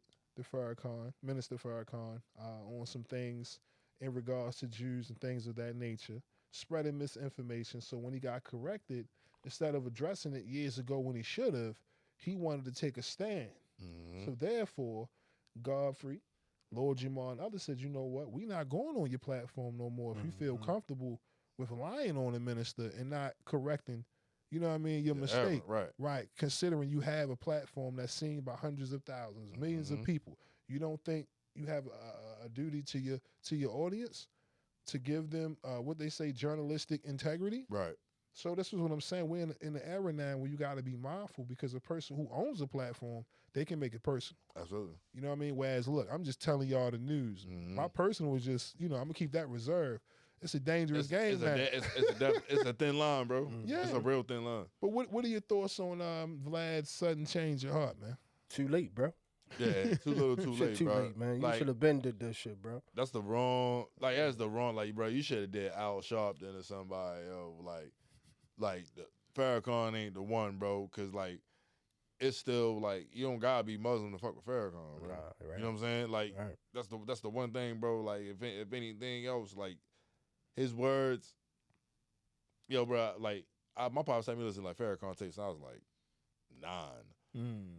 Minister Farrakhan, on some things in regards to Jews and things of that nature, spreading misinformation. So when he got corrected, instead of addressing it years ago when he should have, he wanted to take a stand. Mm-hmm. So therefore, Godfrey, Lord Jamar, and others said, you know what, we not going on your platform no more. If you feel comfortable with lying on a minister and not correcting, you know what I mean, your mistake. Right. Considering you have a platform that's seen by hundreds of thousands, millions of people. You don't think you have a duty to your audience to give them what they say, journalistic integrity? Right. So this is what I'm saying. We're in the era now where you got to be mindful, because a person who owns a platform, they can make it personal. Absolutely. You know what I mean? Whereas, look, I'm just telling y'all the news. My personal was just, I'm going to keep that reserved. It's a dangerous game now. It's a thin line, bro. Yeah. It's a real thin line. But what are your thoughts on Vlad's sudden change of heart, man? Too late, bro. Yeah, too little, too late, too bro. late, man. You Like, should have been did that shit, bro. that's the wrong. Like, bro, you should have did Al Sharpton or somebody, yo. Like the Farrakhan ain't the one, bro. Cause like, it's still like you don't gotta be Muslim to fuck with Farrakhan, bro. Right. You know what I'm saying? Like, Right. that's the one thing, bro. Like, if anything else, like his words, yo, bro. Like, my pops had me listen to like Farrakhan tapes, and I was like 9.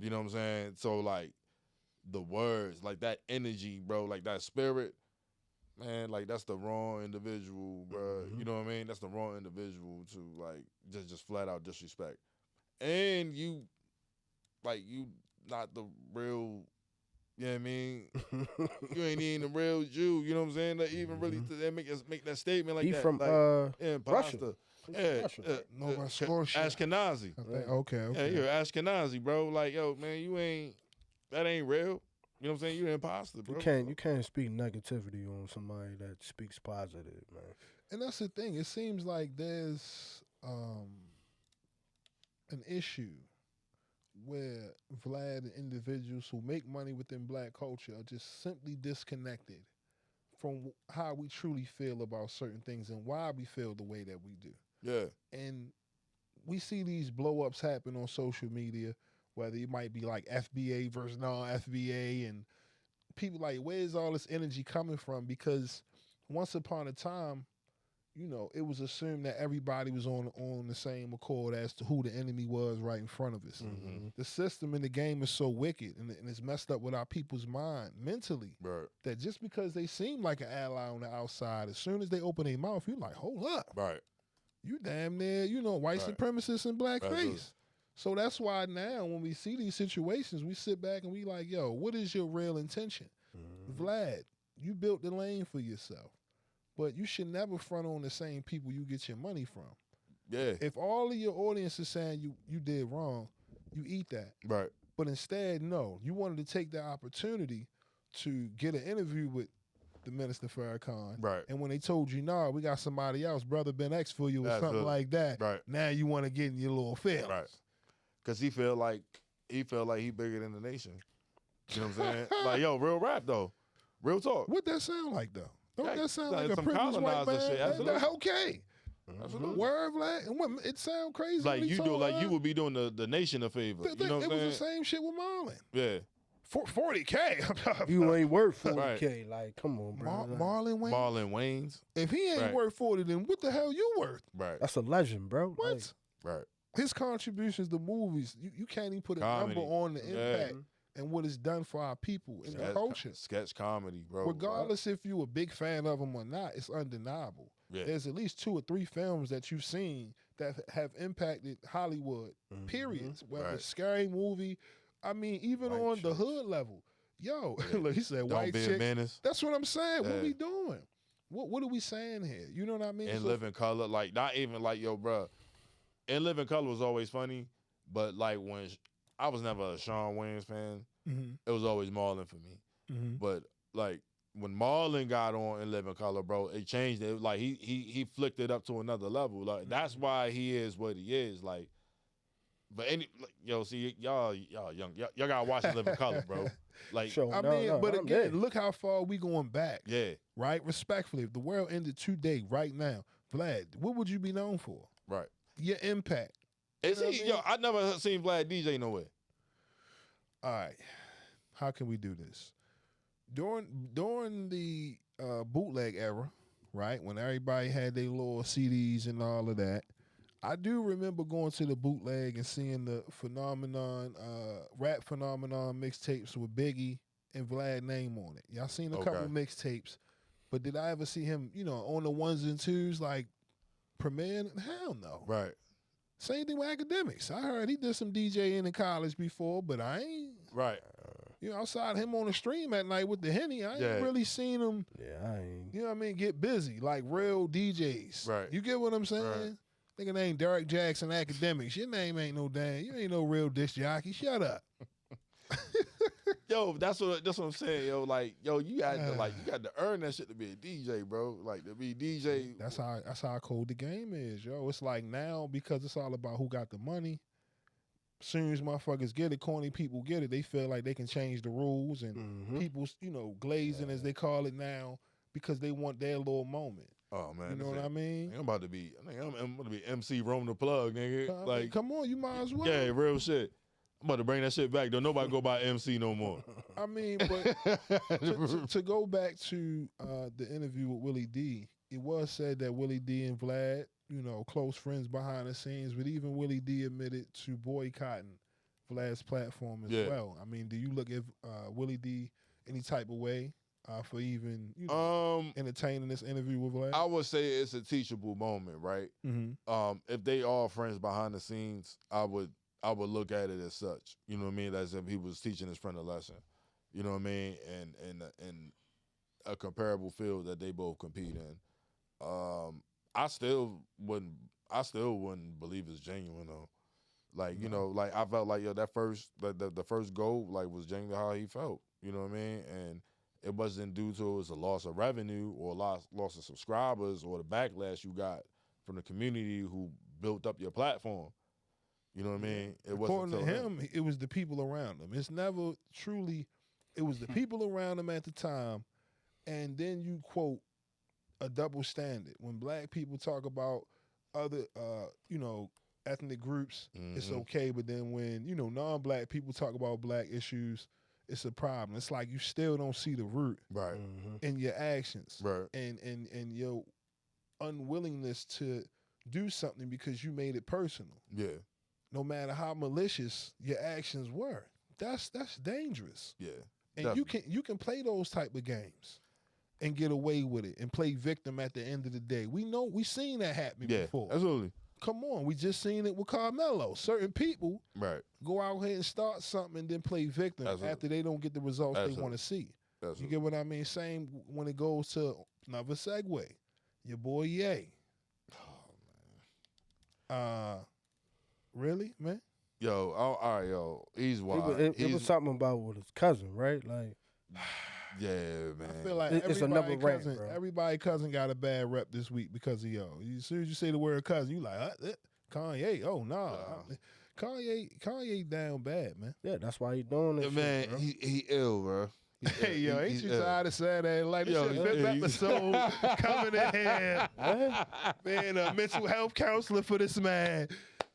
You know what I'm saying? So like, the words, like that energy, bro, like that spirit, man, like that's the wrong individual, bro. You know what I mean? That's the wrong individual to like just flat out disrespect. And you not the real, you know what I mean? You ain't even the real Jew, you know what I'm saying? That even really make that statement like He that. from like, Russia. Yeah, Nova Scotia. Ashkenazi. Okay. Yeah, you're Ashkenazi, bro. Like, yo, man, that ain't real. You know what I'm saying? You're an imposter, bro. You can't speak negativity on somebody that speaks positive, man. And that's the thing. It seems like there's an issue where Vlad and individuals who make money within black culture are just simply disconnected from how we truly feel about certain things and why we feel the way that we do. Yeah. And we see these blow-ups happen on social media, whether it might be like FBA versus non-FBA, and people like, where's all this energy coming from? Because once upon a time, you know, it was assumed that everybody was on the same accord as to who the enemy was right in front of us. Mm-hmm. The system in the game is so wicked and it's messed up with our people's mind mentally, Right. that just because they seem like an ally on the outside, as soon as they open their mouth, you're like, hold up. Right. You damn near, you know, white Right. supremacists in Absolutely. blackface. So that's why now when we see these situations, we sit back and we like, yo, what is your real intention? Vlad, you built the lane for yourself, but you should never front on the same people you get your money from. Yeah. If all of your audience is saying you did wrong, you eat that. Right. But instead, no, you wanted to take the opportunity to get an interview with the Minister Farrakhan. Right. And when they told you, nah, we got somebody else, Brother Ben X for you or something Absolutely. like that, Right. now you want to get in your little feelings. Right. Because he felt like he bigger than the nation. You know what I'm saying? Like, yo, real rap though. Real talk. What that sound like though? Don't Right. that sound Like like a some privileged white colonizer man? shit, That- absolutely. okay. Absolutely. Word, Vlad. And what, it sound crazy. Like when he you do, told like her. you would be doing the nation a favor. You know what It I'm was the saying? same shit with Marlon. Yeah. 40K. You ain't worth 40K. Like, come on, bro. Marlon Wayne. Marlon Wayans. If he ain't Right. worth 40, then what the hell you worth? Right. That's a legend, bro. What? Like, Right. His contributions to movies, you can't even put a Comedy. number on the Yeah. impact and what it's done for our people and the culture. Sketch comedy, bro. Regardless if you're a big fan of him or not, it's undeniable. Yeah. There's at least 2 or 3 films that you've seen that have impacted Hollywood, periods. Whether Right. it's Scary Movie, I mean, even White on the chicks. hood level. Yo, Yeah. look, he said Don't white be a chicks. menace. That's what I'm saying. What Yeah. we doing? What are we saying here? You know what I mean? In So- Living Color, like not even like yo, bro. In Living Color was always funny, but like when I was never a Sean Wayans fan, Mhm, it was always Marlon for me. mhm. But like when Marlon got on In Living Color, bro, it changed it. Like he flicked it up to another level. Like that's why he is what he is. Like, but like, yo, see y'all young, y'all gotta watch In Living Color, bro. Like, Sure. I No, mean, no, but I'm again, there. look how far we going back, yeah, right? Respectfully, if the world ended today, right now, Vlad, what would you be known for? right. Your impact. Is know what he? I mean? Yo, I never seen Vlad DJ nowhere. All right, how can we do this? During the bootleg era, right, when everybody had their little CDs and all of that, I do remember going to the bootleg and seeing the rap phenomenon mixtapes with Biggie and Vlad name on it. Y'all seen a couple Okay. mixtapes, but did I ever see him, you know, on the ones and twos like premiering? Hell no. Right. Same thing with academics. I heard he did some DJing in college before, but I ain't. Right. You know, outside him on the stream at night with the Henny, I ain't Yeah. really seen him, Yeah, I ain't. you know what I mean, get busy like real DJs. Right. You get what I'm saying? Right. Nigga named Derek Jackson Academics. Your name ain't no damn. You ain't no real disc jockey. Shut up. Yo, that's what I'm saying. Yo, like, yo, you got to earn that shit to be a DJ, bro. Like to be DJ. That's how cold the game is, yo. It's like now because it's all about who got the money. Soon as motherfuckers get it, corny people get it, they feel like they can change the rules and Mhm. people, you know, glazing as they call it now because they want their little moment. Oh man, You know what I mean? I'm about to be. I'm going to be MC Rome the Plug, nigga. I mean, Like, come on, you might as well. yeah, real shit. I'm about to bring that shit back. Don't nobody go by MC no more. I mean, but to go back to the interview with Willie D, it was said that Willie D and Vlad, you know, close friends behind the scenes, but even Willie D admitted to boycotting Vlad's platform as Yeah. well. I mean, do you look at Willie D any type of way for even, you know, entertaining this interview with Vlad? I would say it's a teachable moment, right? Mm-hmm. If they are friends behind the scenes, I would look at it as such. You know what I mean? As if he was teaching his friend a lesson. You know what I mean? And in a comparable field that they both compete in. I still wouldn't believe it's genuine though. Like, you know, like I felt like yo, that first the first goal like was genuine how he felt. You know what I mean? And it wasn't due to it was a loss of revenue or loss of subscribers or the backlash you got from the community who built up your platform. You know what I mean? It wasn't According to until him, it was the people around him. It's never truly, it was the people around him at the time. And then you quote a double standard. When black people talk about other, ethnic groups, it's okay. But then when, non-black people talk about black issues, it's a problem. It's like you still don't see the root right, in your actions. right, And your unwillingness to do something because you made it personal. yeah, No matter how malicious your actions were. That's dangerous. yeah. And definitely. you can play those type of games and get away with it and play victim at the end of the day. We seen that happen before. Absolutely. Come on, we just seen it with Carmelo. Certain people Right. go out here and start something and then play victim after they don't get the results they want to see. You get what I mean? Same when it goes to another segue. Your boy Ye. Oh man. Really, man? Yo, all right, yo. He's wild. It was something about with his cousin, right? Like, yeah, man. I feel like it's another rant, cousin, bro. everybody cousin got a bad rep this week because of yo. As soon as you say the word cousin, you like Kanye. Oh no, Kanye down bad, man. Yeah, that's why he doing this. Man, shit, bro. he ill, bro. Hey yo, ain't you ill. tired of saying that? Like this Yo, shit fifth yeah, episode coming in here. Man, a mental health counselor for this man.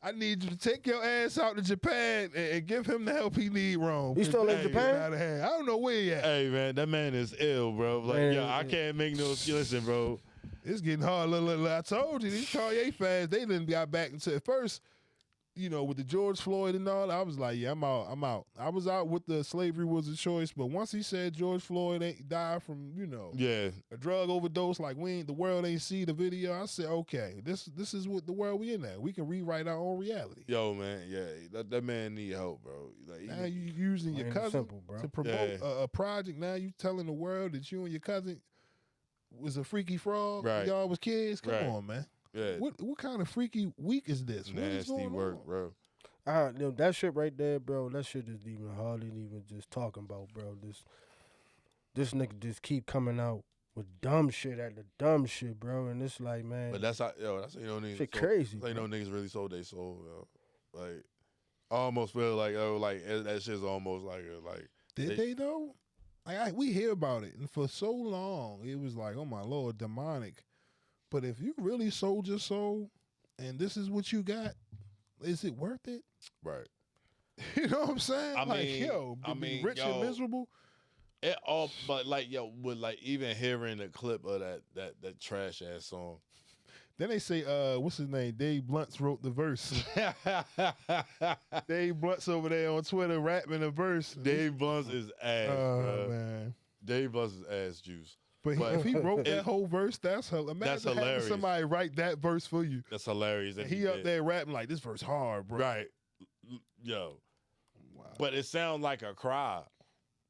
I need you to take your ass out to Japan and give him the help he need, Rome. He still in Hey, Japan? out of hand. I don't know where he at. Hey man, that man is ill, bro. Like, Man, yo, I can't make no listen, bro. It's getting hard. Look, I told you, these Kanye fans, they didn't got back into it. First, with the George Floyd and all, I was like, yeah, I'm out. I was out with the slavery was a choice, but once he said George Floyd ain't died from, Yeah, a drug overdose, like the world ain't see the video, I said, okay, this is what the world we in at. We can rewrite our own reality. yo, man, yeah, that man need help, bro. Like, Now you using your Plain and cousin simple, bro. to promote a project. Now you telling the world that you and your cousin was a freaky frog when Right. y'all was kids. Come Right. on, man. yeah, What kind of freaky week is this? What is nasty going work, on? bro. That shit right there, bro. That shit is even hardly even just talking about, bro. This nigga just keep coming out with dumb shit at the dumb shit, bro. And it's like, man, But that's how niggas. shit crazy. Like bro. niggas really sold their soul, yo. Like, I almost feel like that shit's almost like Did they though? We hear about it, and for so long it was like, oh my Lord, demonic. But if you really sold your soul, and this is what you got, is it worth it? right. You know what I'm saying? I Like, mean- yo, I to be mean, rich and yo, miserable. It all, but like with like even hearing the clip of that trash ass song. Then they say, what's his name? Dave Blunts wrote the verse. Dave Blunts over there on Twitter rapping a verse. Dave Blunt's is ass, Oh bro. man. Dave Blunt's is ass juice. But if he wrote that whole verse, that's hilarious. That's Imagine having hilarious. somebody write that verse for you. That's hilarious. And he up there rapping like, this verse hard, bro. right, yo. Wow. But it sounds like a cry.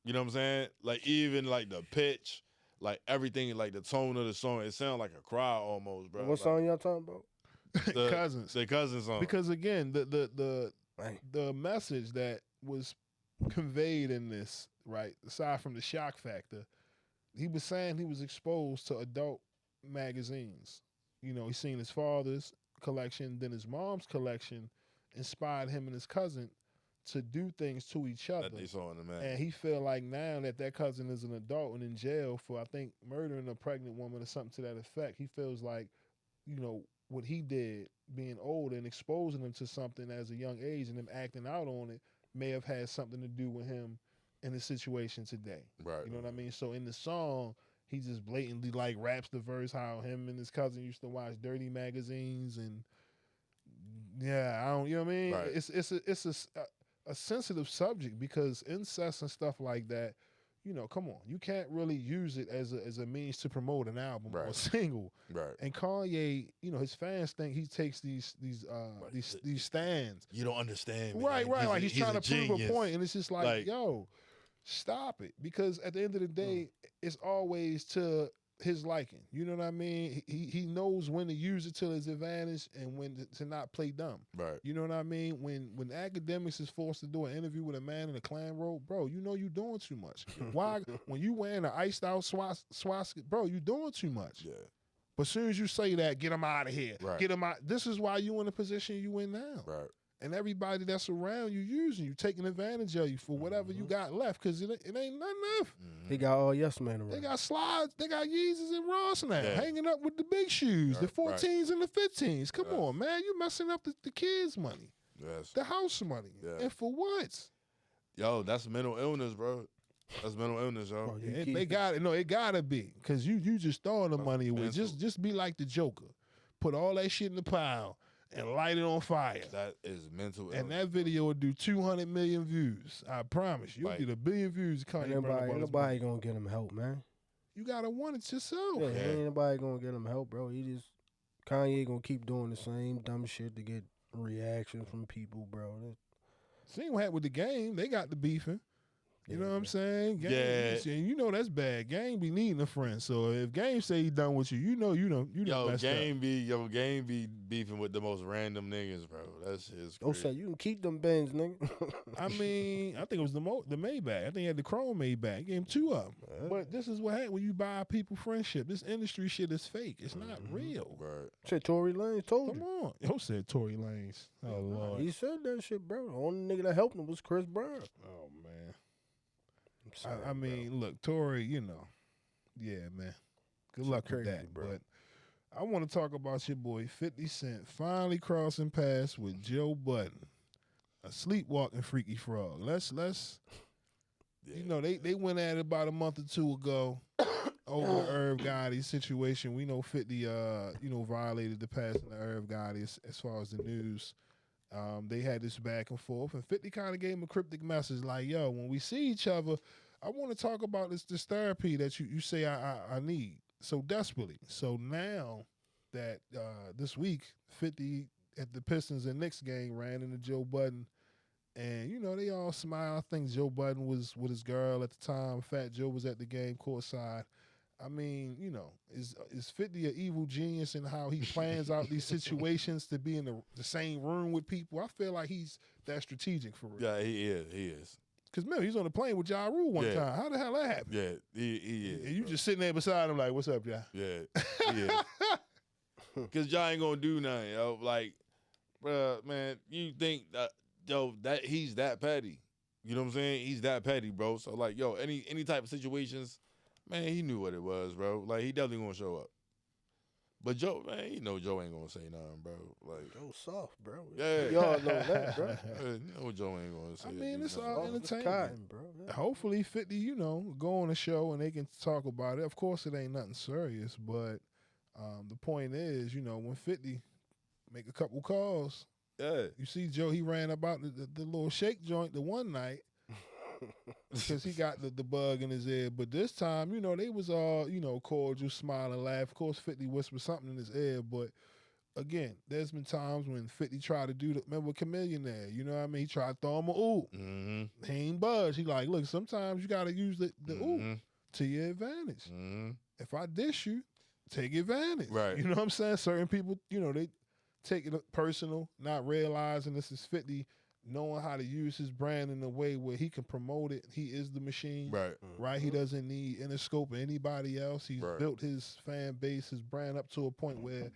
You know what I'm saying? Like even like the pitch, like everything, like the tone of the song, it sounds like a cry almost, bro. What Like, song y'all talking about? the- Cousins. The Cousins song. Because again, the Right. message that was conveyed in this, right, aside from the shock factor, he was saying he was exposed to adult magazines. He seen his father's collection, then his mom's collection inspired him and his cousin to do things to each other. that they saw in the man. And he feel like now that cousin is an adult and in jail for, I think, murdering a pregnant woman or something to that effect, he feels like, what he did, being old and exposing him to something as a young age and him acting out on it may have had something to do with him in the situation today. Right. You know what I mean? So in the song, he just blatantly like raps the verse how him and his cousin used to watch dirty magazines and I don't, you know what I mean? Right. It's a sensitive subject because incest and stuff like that, come on, you can't really use it as a means to promote an album or a Right. single. Right. And Kanye, his fans think he takes these stands. You don't understand, man. Right. Like he's trying to prove genius. a point, and it's just like, yo, stop it. Because at the end of the day, it's always to his liking. You know what I mean? He knows when to use it to his advantage and when to not play dumb. Right. You know what I mean? When academics is forced to do an interview with a man in a clan robe, bro, you know you doing too much. Why? When you wearing an iced out swastika, bro, you doing too much. Yeah. But as soon as you say that, get him out of here. Right. Get him out. This is why you in the position you in now. Right. And everybody that's around you using you, taking advantage of you for whatever you got left, because it ain't nothing left. He got all yes men around. They got slides, they got Yeezys and Ross now, Yeah. hanging up with the big shoes, the Right, 14s and the 15s. Come Yes. on, man, you messing up the kids' money, Yes. the house money, Yeah. and for what? Yo, that's mental illness, bro. That's mental illness, yo. Bro, you Yeah, keep they it- got it. No, it gotta be, because you just throwing the money away. mental. Just be like the Joker, put all that shit in the pile and light it on fire. That is mental illness. And that video will do 200 million views. I promise. You'll Like- get 1 billion views. Kanye Ain't Brown about his nobody money. gonna get him help, man. You gotta want it yourself. Yeah, ain't nobody gonna get him help, bro. Kanye gonna keep doing the same dumb shit to get reaction from people, bro. Seen what happened with the game. They got the beefing. You know what I'm saying? Game, Yeah. And you know that's bad. Game be needing a friend. So if Game say he done with you, you know Yo, messed game be beefing with the most random niggas, bro. That's his. Oh, say you can keep them bands, nigga. up. I mean, I think it was the Maybach. I think he had the Chrome Maybach. He gave him 2 of them. But this is what happens when you buy people friendship. This industry shit is fake. It's not real. Right. Shit, Tory Lanez told Come you. on. Yo said Tory Lanez. Oh, Lord. He said that shit, bro. The only nigga that helped him was Chris Brown. Oh, man. I'm sorry, I mean, look, Tory, yeah, man. Good luck with crazy, that, bro. But I want to talk about your boy 50 Cent finally crossing paths with Joe Budden, a sleepwalking freaky frog. Let's you know, they went at it about a month or 2 ago over Irv Gotti's situation. We know 50 violated the passing of Irv Gotti as far as the news. They had this back and forth, and 50 kind of gave him a cryptic message like, yo, when we see each other, I want to talk about this therapy that you say I need so desperately. So now that this week, 50 at the Pistons and Knicks game ran into Joe Budden, and, you know, they all smile. I think Joe Budden was with his girl at the time. Fat Joe was at the game courtside. I mean, you know, is 50 an evil genius in how he plans out these situations to be in the same room with people? I feel like he's that strategic for real. Yeah, he is. Because, remember, he's on the plane with Ja Rule one time. How the hell that happened? Yeah, he is. And you bro. just sitting there beside him like, what's up, Ja? Yeah, he is. Because Ja ain't gonna do nothing, yo. Like, bruh, man, you think that he's that petty. You know what I'm saying? He's that petty, bro. So, like, yo, any type of situations, man, he knew what it was, bro. Like, he definitely gonna show up. But Joe, man, you know Joe ain't gonna say nothing, bro. Like, Joe soft, bro. yeah. Y'all know that, bro. You know Joe ain't gonna say I mean, do it's nothing. all Soft as entertainment. cotton, bro. Yeah. Hopefully 50, you know, go on the show and they can talk about it. Of course, it ain't nothing serious, but the point is, you know, when 50 make a couple calls, Yeah. you see Joe, he ran about the little shake joint the one night because he got the bug in his ear. But this time, you know, they was all, you know, cordial, smiling, laugh. Of course, 50 whispered something in his ear, but again, there's been times when 50 tried to do remember Chameleon there, you know what I mean? He tried to throw him a ooh. Mm-hmm. He ain't budge. He like, look, sometimes you got to use the ooh to your advantage. Mm-hmm. If I dish you, take advantage. Right. You know what I'm saying? Certain people, you know, they take it personal, not realizing this is 50, knowing how to use his brand in a way where he can promote it. He is the machine. Right. Right? He doesn't need Interscope or anybody else. He's Right. built his fan base, his brand up to a point where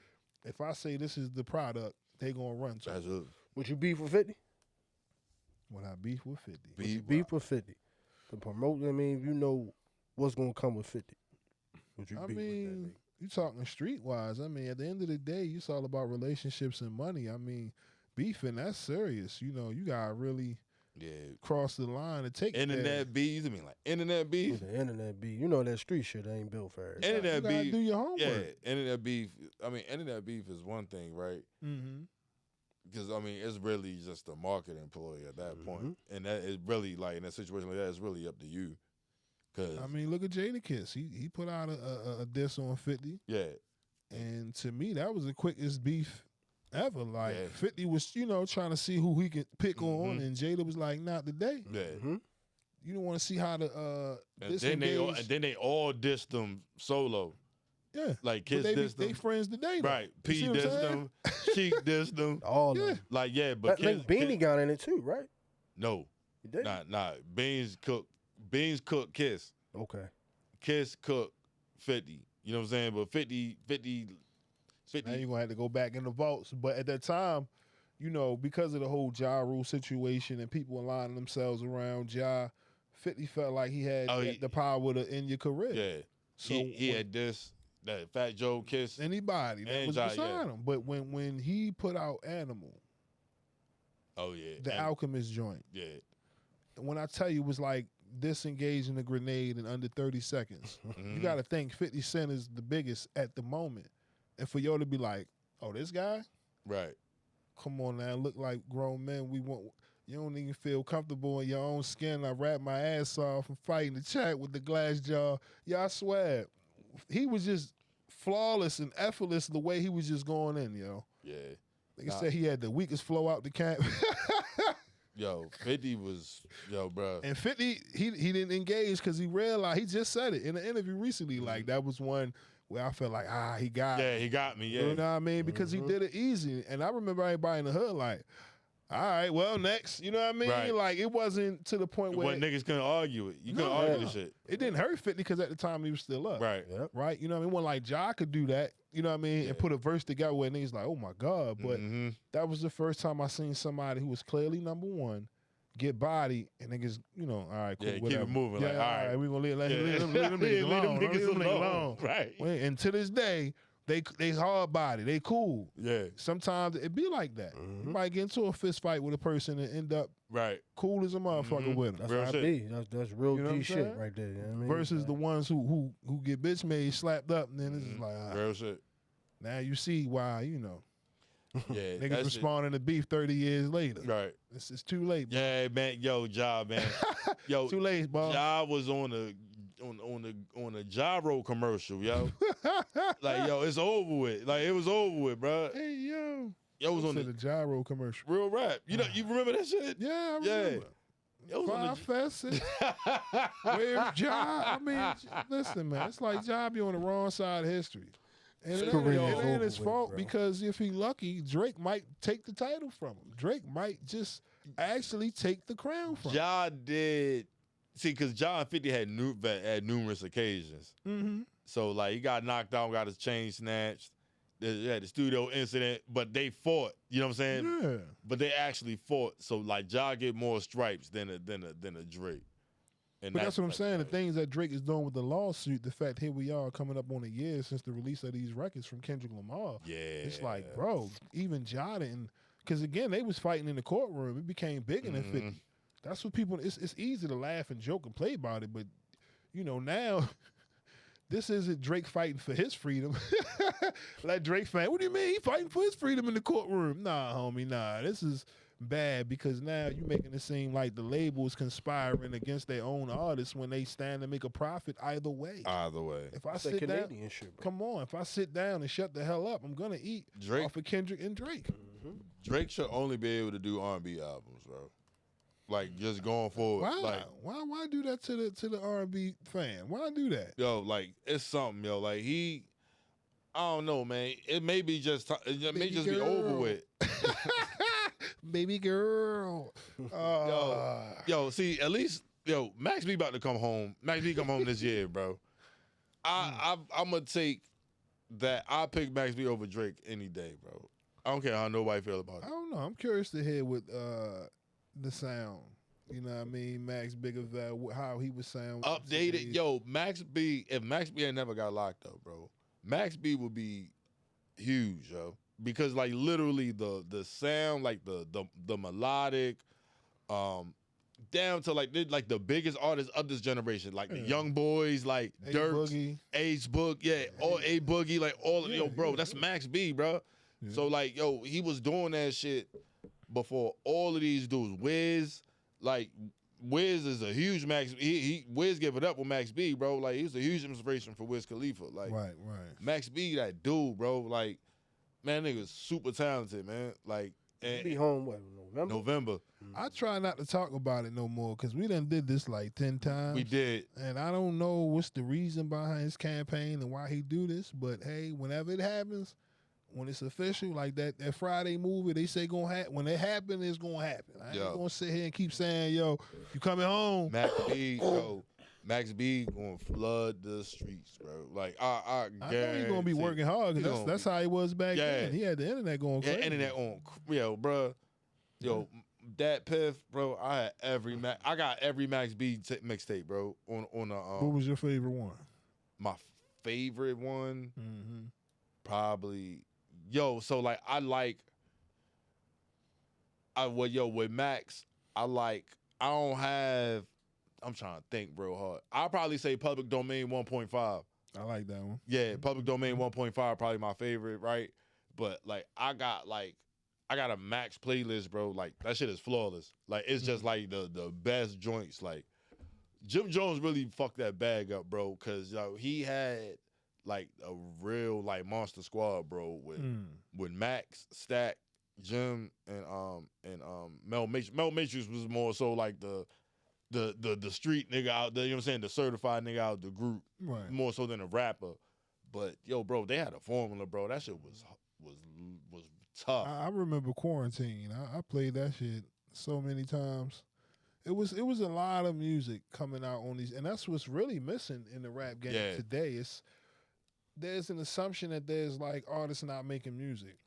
if I say this is the product, they going to run to it. Absolutely. Would you beef with 50? When I beef with 50. Would you beef with 50? To promote, I mean, you know what's going to come with 50. Would you I beef with that mean, nigga? you talking streetwise. I mean, at the end of the day, it's all about relationships and money. I mean, beefing, that's serious. You know, you got to really Yeah. cross the line and take Internet beef. You mean like internet beef? The internet beef. You know that street shit ain't built for everybody. You Internet gotta beef. do your homework. Yeah, internet beef. I mean, internet beef is one thing, right? Mm-hmm. Because I mean, it's really just a marketing ploy at that point, and that is really like in a situation like that, it's really up to you. Cause I mean, look at Jadakiss. He put out a diss on 50, yeah, and to me, that was the quickest beef ever. Like, Yeah. 50 was, you know, trying to see who he could pick on, Mhm. and Jada was like, not today. yeah. You don't want to see how the And then they all dissed them solo. Yeah. Like But Kiss dissed they them. friends today. Though. Right. You P see what I'm dissed saying? them. Sheik dissed them. All of Yeah. them. Like, yeah, I but think Beanie got in it too, right? No. He did. Nah. Beans cook Kiss. Okay. Kiss cook 50. You know what I'm saying? But 50 Now you're gonna have to go back in the vaults. But at that time, you know, because of the whole Ja Rule situation and people aligning themselves around Ja, 50 felt like he had the power to end your career. Yeah. So he had that Fat Joe Kiss. anybody that And was Ja, beside him. But when he put out Animal, Oh yeah. the Alchemist joint, Yeah. when I tell you it was like disengaging a grenade in under 30 seconds, you got to think 50 Cent is the biggest at the moment. And for y'all to be like, oh, this guy? Right. Come on now, look like grown men. You don't even feel comfortable in your own skin. I rap my ass off and fighting the chat with the glass jaw. Yeah, I swear. He was just flawless and effortless the way he was just going in, yo. Yeah. Like I said, he had the weakest flow out the camp. Yo, 50 was, bro. And 50, he didn't engage because he realized, he just said it in an interview recently, like that was one where I felt like, he got Yeah, he got me, yeah. You know what I mean? Because he did it easy. And I remember everybody in the hood like, all right, well, next. You know what I mean? Right. Like, it wasn't to the point where When niggas couldn't argue it. You couldn't argue the shit. it didn't hurt 50 because at the time he was still up. Right. Yep. Right? You know what I mean? When like Ja could do that, you know what I mean? And put a verse together where niggas like, oh my God. But that was the first time I seen somebody who was clearly number one get body and niggas, all right, cool, Yeah, keep whatever. it moving. Yeah, Like, all right. we gonna leave them Yeah. niggas Leave alone. them Leave niggas them niggas alone. alone. Right. And to this day, they hard body, they cool. Yeah. Sometimes it be like that. You might get into a fist fight with a person and end up Right. cool as a motherfucker with them. That's Real how it shit. be. That's real You know what G I'm shit saying? right there. You know what I mean? Versus the ones who get bitch made slapped up, and then it's just like, Real shit. now you see why, Yeah. niggas that shit- responding to beef 30 years later. Right. It's too late. Bro. Yeah, man. Yo, Ja, man. Yo, Too late, bro. Ja was on a gyro commercial, yo. Like, yo, it's over with. Like, it was over with, bro. Hey, yo. Yo was on the the gyro commercial. real rap. You know, you remember that shit? Yeah, I Yeah. remember. Yo was on Five Fest. Where's Ja? I mean, listen, man. It's like Ja be on the wrong side of history. And it career ain't is his over with, fault bro. because if he lucky, Drake might take the title from him. Drake might just actually take the crown from him. Ja did. See, because Ja and 50 had numerous occasions. Mm-hmm. So, like, he got knocked out, got his chain snatched. They had the studio incident, but they fought. You know what I'm saying? Yeah. But they actually fought. So, like, Ja get more stripes than a Drake. And But that's what I'm saying. The like, things that Drake is doing with the lawsuit, the fact here we are coming up on a year since the release of these records from Kendrick Lamar. Yeah. It's like, bro, even Ja didn't, because again, they was fighting in the courtroom. It became bigger than 50. That's what people, it's easy to laugh and joke and play about it, but, now this isn't Drake fighting for his freedom. Like Drake fan, what do you mean? He fighting for his freedom in the courtroom. Nah, homie, nah. This is bad because now you're making it seem like the labels conspiring against their own artists when they stand to make a profit either way. Either way. If I That's that sit down, Canadian shit, bro. come on. If I sit down and shut the hell up, I'm gonna eat Drake- off of Kendrick and Drake. Drake should only be able to do R&B albums, bro. Like, just going forward. Why? Like, Why do that to the R&B fan? Why do that? yo, like, it's something, yo. Like, I don't know, man. It may be just, it may Baby just be over girl. with. Baby girl. Yo, see, at least, Max B about to come home. Max B come home this year, bro. I'm gonna take that. I'll pick Max B over Drake any day, bro. I don't care how nobody feel about I it. don't know. I'm curious to hear what the sound. You know what I mean? Max Bigger Val, how he would sound. Updated, yo, Max B. If Max B ain't never got locked up, bro, Max B would be huge, yo. Because like literally the sound, like the melodic, down to like the biggest artists of this generation, like the young boys, like Dirk, Boogie. Ace Book, all A Boogie, like all yo, bro, that's Max B, bro. Yeah. So like, yo, he was doing that shit before all of these dudes. Wiz, like Wiz is a huge Max. Wiz gave it up with Max B, bro. Like he was a huge inspiration for Wiz Khalifa. Like Right. Max B, that dude, bro. Like man, nigga's super talented, man. Like And Be home what, November? November. I try not to talk about it no more because we done did this like 10 times. We did. And I don't know what's the reason behind his campaign and why he do this, but hey, whenever it happens, when it's official, like that Friday movie, they say gonna happen. When it happen, it's gonna happen. I ain't gonna sit here and keep saying, yo, you coming home. Max B gonna flood the streets, bro. Like I know he's gonna be working hard because that's how he was back then. He had the internet going crazy. Internet on, bro. Yo, that Piff, bro. I got every Max B mixtape, bro. On what was your favorite one? My favorite one, Mm-hmm. probably. So like with Max, I'm trying to think real hard. I'll probably say Public Domain 1.5. I like that one. Yeah, Public Domain 1.5 probably my favorite, right? But like I got a Max playlist, bro. Like that shit is flawless. Like it's just like the best joints. Like Jim Jones really fucked that bag up, bro, cause he had like a real like monster squad, bro, with Max, Stack, Jim, and Mel Matrix. Mel Matrix was more so like the street nigga out there, you know what I'm saying? The certified nigga out the group. Right. More so than a rapper. But bro, they had a formula, bro. That shit was tough. I remember Quarantine. I played that shit so many times. It was a lot of music coming out on these, and that's what's really missing in the rap game today. There's an assumption that there's like artists not making music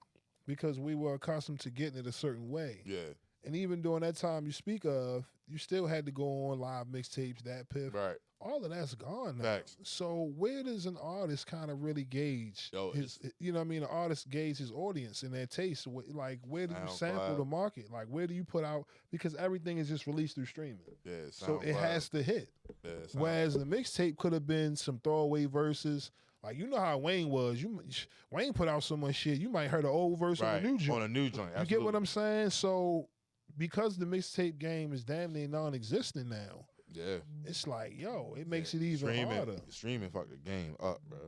because we were accustomed to getting it a certain way. Yeah. And even during that time you speak of, you still had to go on live mixtapes, that Piff. Right. All of that's gone now. Facts. So where does an artist kind of really gauge his, you know what I mean? An artist gauge his audience and their taste. Like where do you sample the market? Like where do you put out? Because everything is just released through streaming. Yeah. So it has to hit. Yeah, whereas the mixtape could have been some throwaway verses. Like you know how Wayne was. Wayne put out so much shit. You might heard an old verse on a new joint. On a new joint. Absolutely. You get what I'm saying? So because the mixtape game is damn near non-existent now. Yeah. It's like, it makes it even harder. Streaming fucked the game up, bro.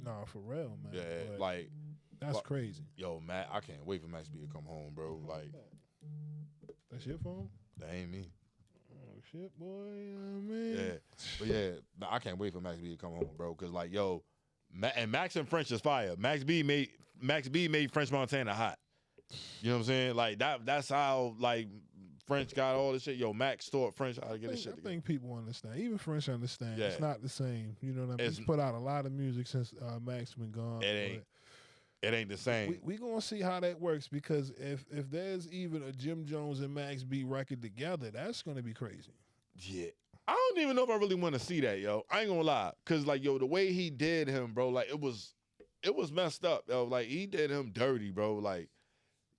Nah, for real, man. Yeah, but like that's crazy. Yo, Matt, I can't wait for Max B to come home, bro. Like that's your phone? That ain't me. Oh shit, boy. You know what I mean? Yeah. But I can't wait for Max B to come home, bro. Cause like, and Max and French is fire. Max B made French Montana hot. You know what I'm saying? Like that's how like French got all this shit. Max taught French how to get this shit together. I think people understand. Even French understand. Yeah. It's not the same. You know what I mean? He's put out a lot of music since Max been gone. It ain't the same. We gonna see how that works because if there's even a Jim Jones and Max B record together, that's gonna be crazy. Yeah. I don't even know if I really want to see that, yo. I ain't gonna lie. Cause like, the way he did him, bro, like it was messed up, yo. Like he did him dirty, bro. Like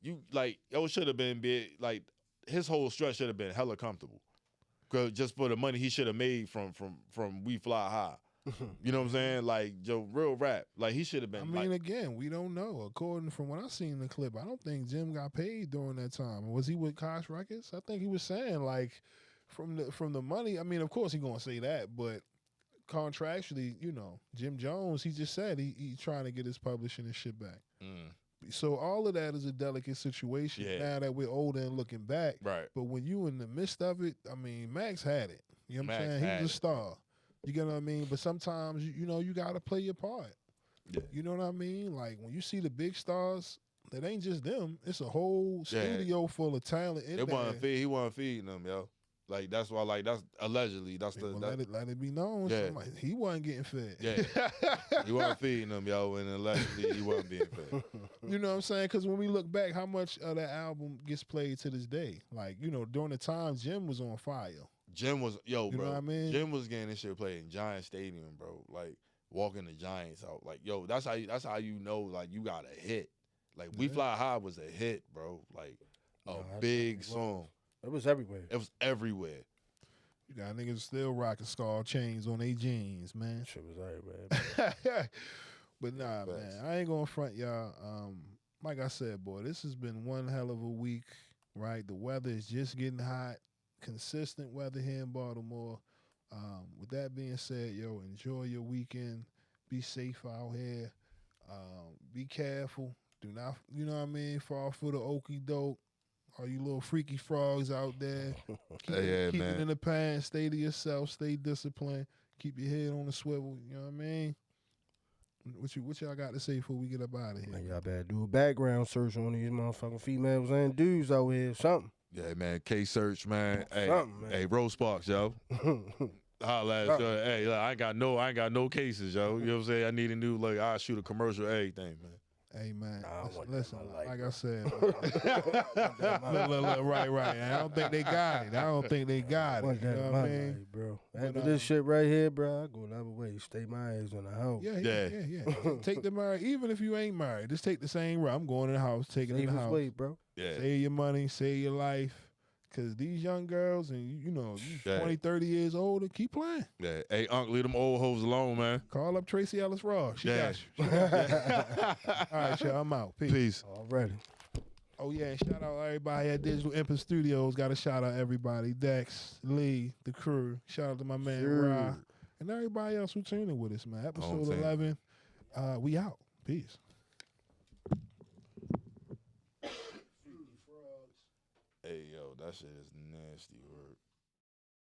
it should have been big. Like his whole stretch should have been hella comfortable. Cause just for the money he should have made from We Fly High. You know what I'm saying? Like, real rap. Like he should have been. I mean, again, we don't know. According from what I seen in the clip, I don't think Jim got paid during that time. Was he with Koch Records? I think he was saying like from the money. I mean, of course he gonna say that, but contractually, Jim Jones, he just said he trying to get his publishing and shit back. So all of that is a delicate situation now that we're older and looking back. Right. But when you in the midst of it, I mean, Max had it. You know what I'm saying? He was a star. You get what I mean? But sometimes, you got to play your part. Yeah. You know what I mean? Like when you see the big stars, that ain't just them. It's a whole studio full of talent in there. He wasn't feeding them, yo. Like that's why, like that's allegedly that's let it be known. Yeah. He wasn't getting fed. Yeah, he wasn't feeding them, yo, and allegedly he wasn't being fed. You know what I'm saying? Because when we look back, how much of that album gets played to this day? Like during the time Jim was on fire. Jim was bro. You know what I mean? Jim was getting this shit played in Giant Stadium, bro. Like walking the Giants out. Like that's how you know like you got a hit. Like We Fly High was a hit, bro. Like a big song. It was everywhere. It was everywhere. You got niggas still rocking skull chains on their jeans, man. Shit was everywhere. But nah, man, I ain't gonna front y'all. Like I said, boy, this has been one hell of a week, right? The weather is just getting hot. Consistent weather here in Baltimore. With that being said, enjoy your weekend. Be safe out here. Be careful. Do not, you know what I mean, fall for the okie doke. All you little freaky frogs out there. Keep, keep it in the pants. Stay to yourself. Stay disciplined. Keep your head on the swivel. You know what I mean? What y'all got to say before we get up out of here? Man, y'all better do a background search on these motherfucking females and dudes out here. Something. Yeah, man. Case search, man. Hey, Something, man. hey, Rose Sparks, yo. Holla at you. Hey, look, I ain't got no cases, yo. You know what I'm saying? I need a new, like, I'll shoot a commercial, everything, man. Hey, man, listen, like I said, look, right. I don't think they got it. You know what I mean? Life, bro. After this shit right here, bro, I go another way. Stay my ass in the house. Yeah. Take the married, even if you ain't married, just take the same route. I'm going in the house, taking it in the house. Way, bro. Yeah. Save your money, save your life. Because these young girls, and you know, you 20, 30 years older, keep playing. Yeah. Hey, Unc, leave them old hoes alone, man. Call up Tracy Ellis Ross. She got you. All right, y'all, I'm out. Peace. Already. Oh, yeah, and shout out everybody at Digital Imprint Studios. Got to shout out everybody. Dex, Lee, the crew. Shout out to my man, Ra. And everybody else who tuned in with us, man. Episode 11. We out. Peace. Hey, yo, that shit is nasty work.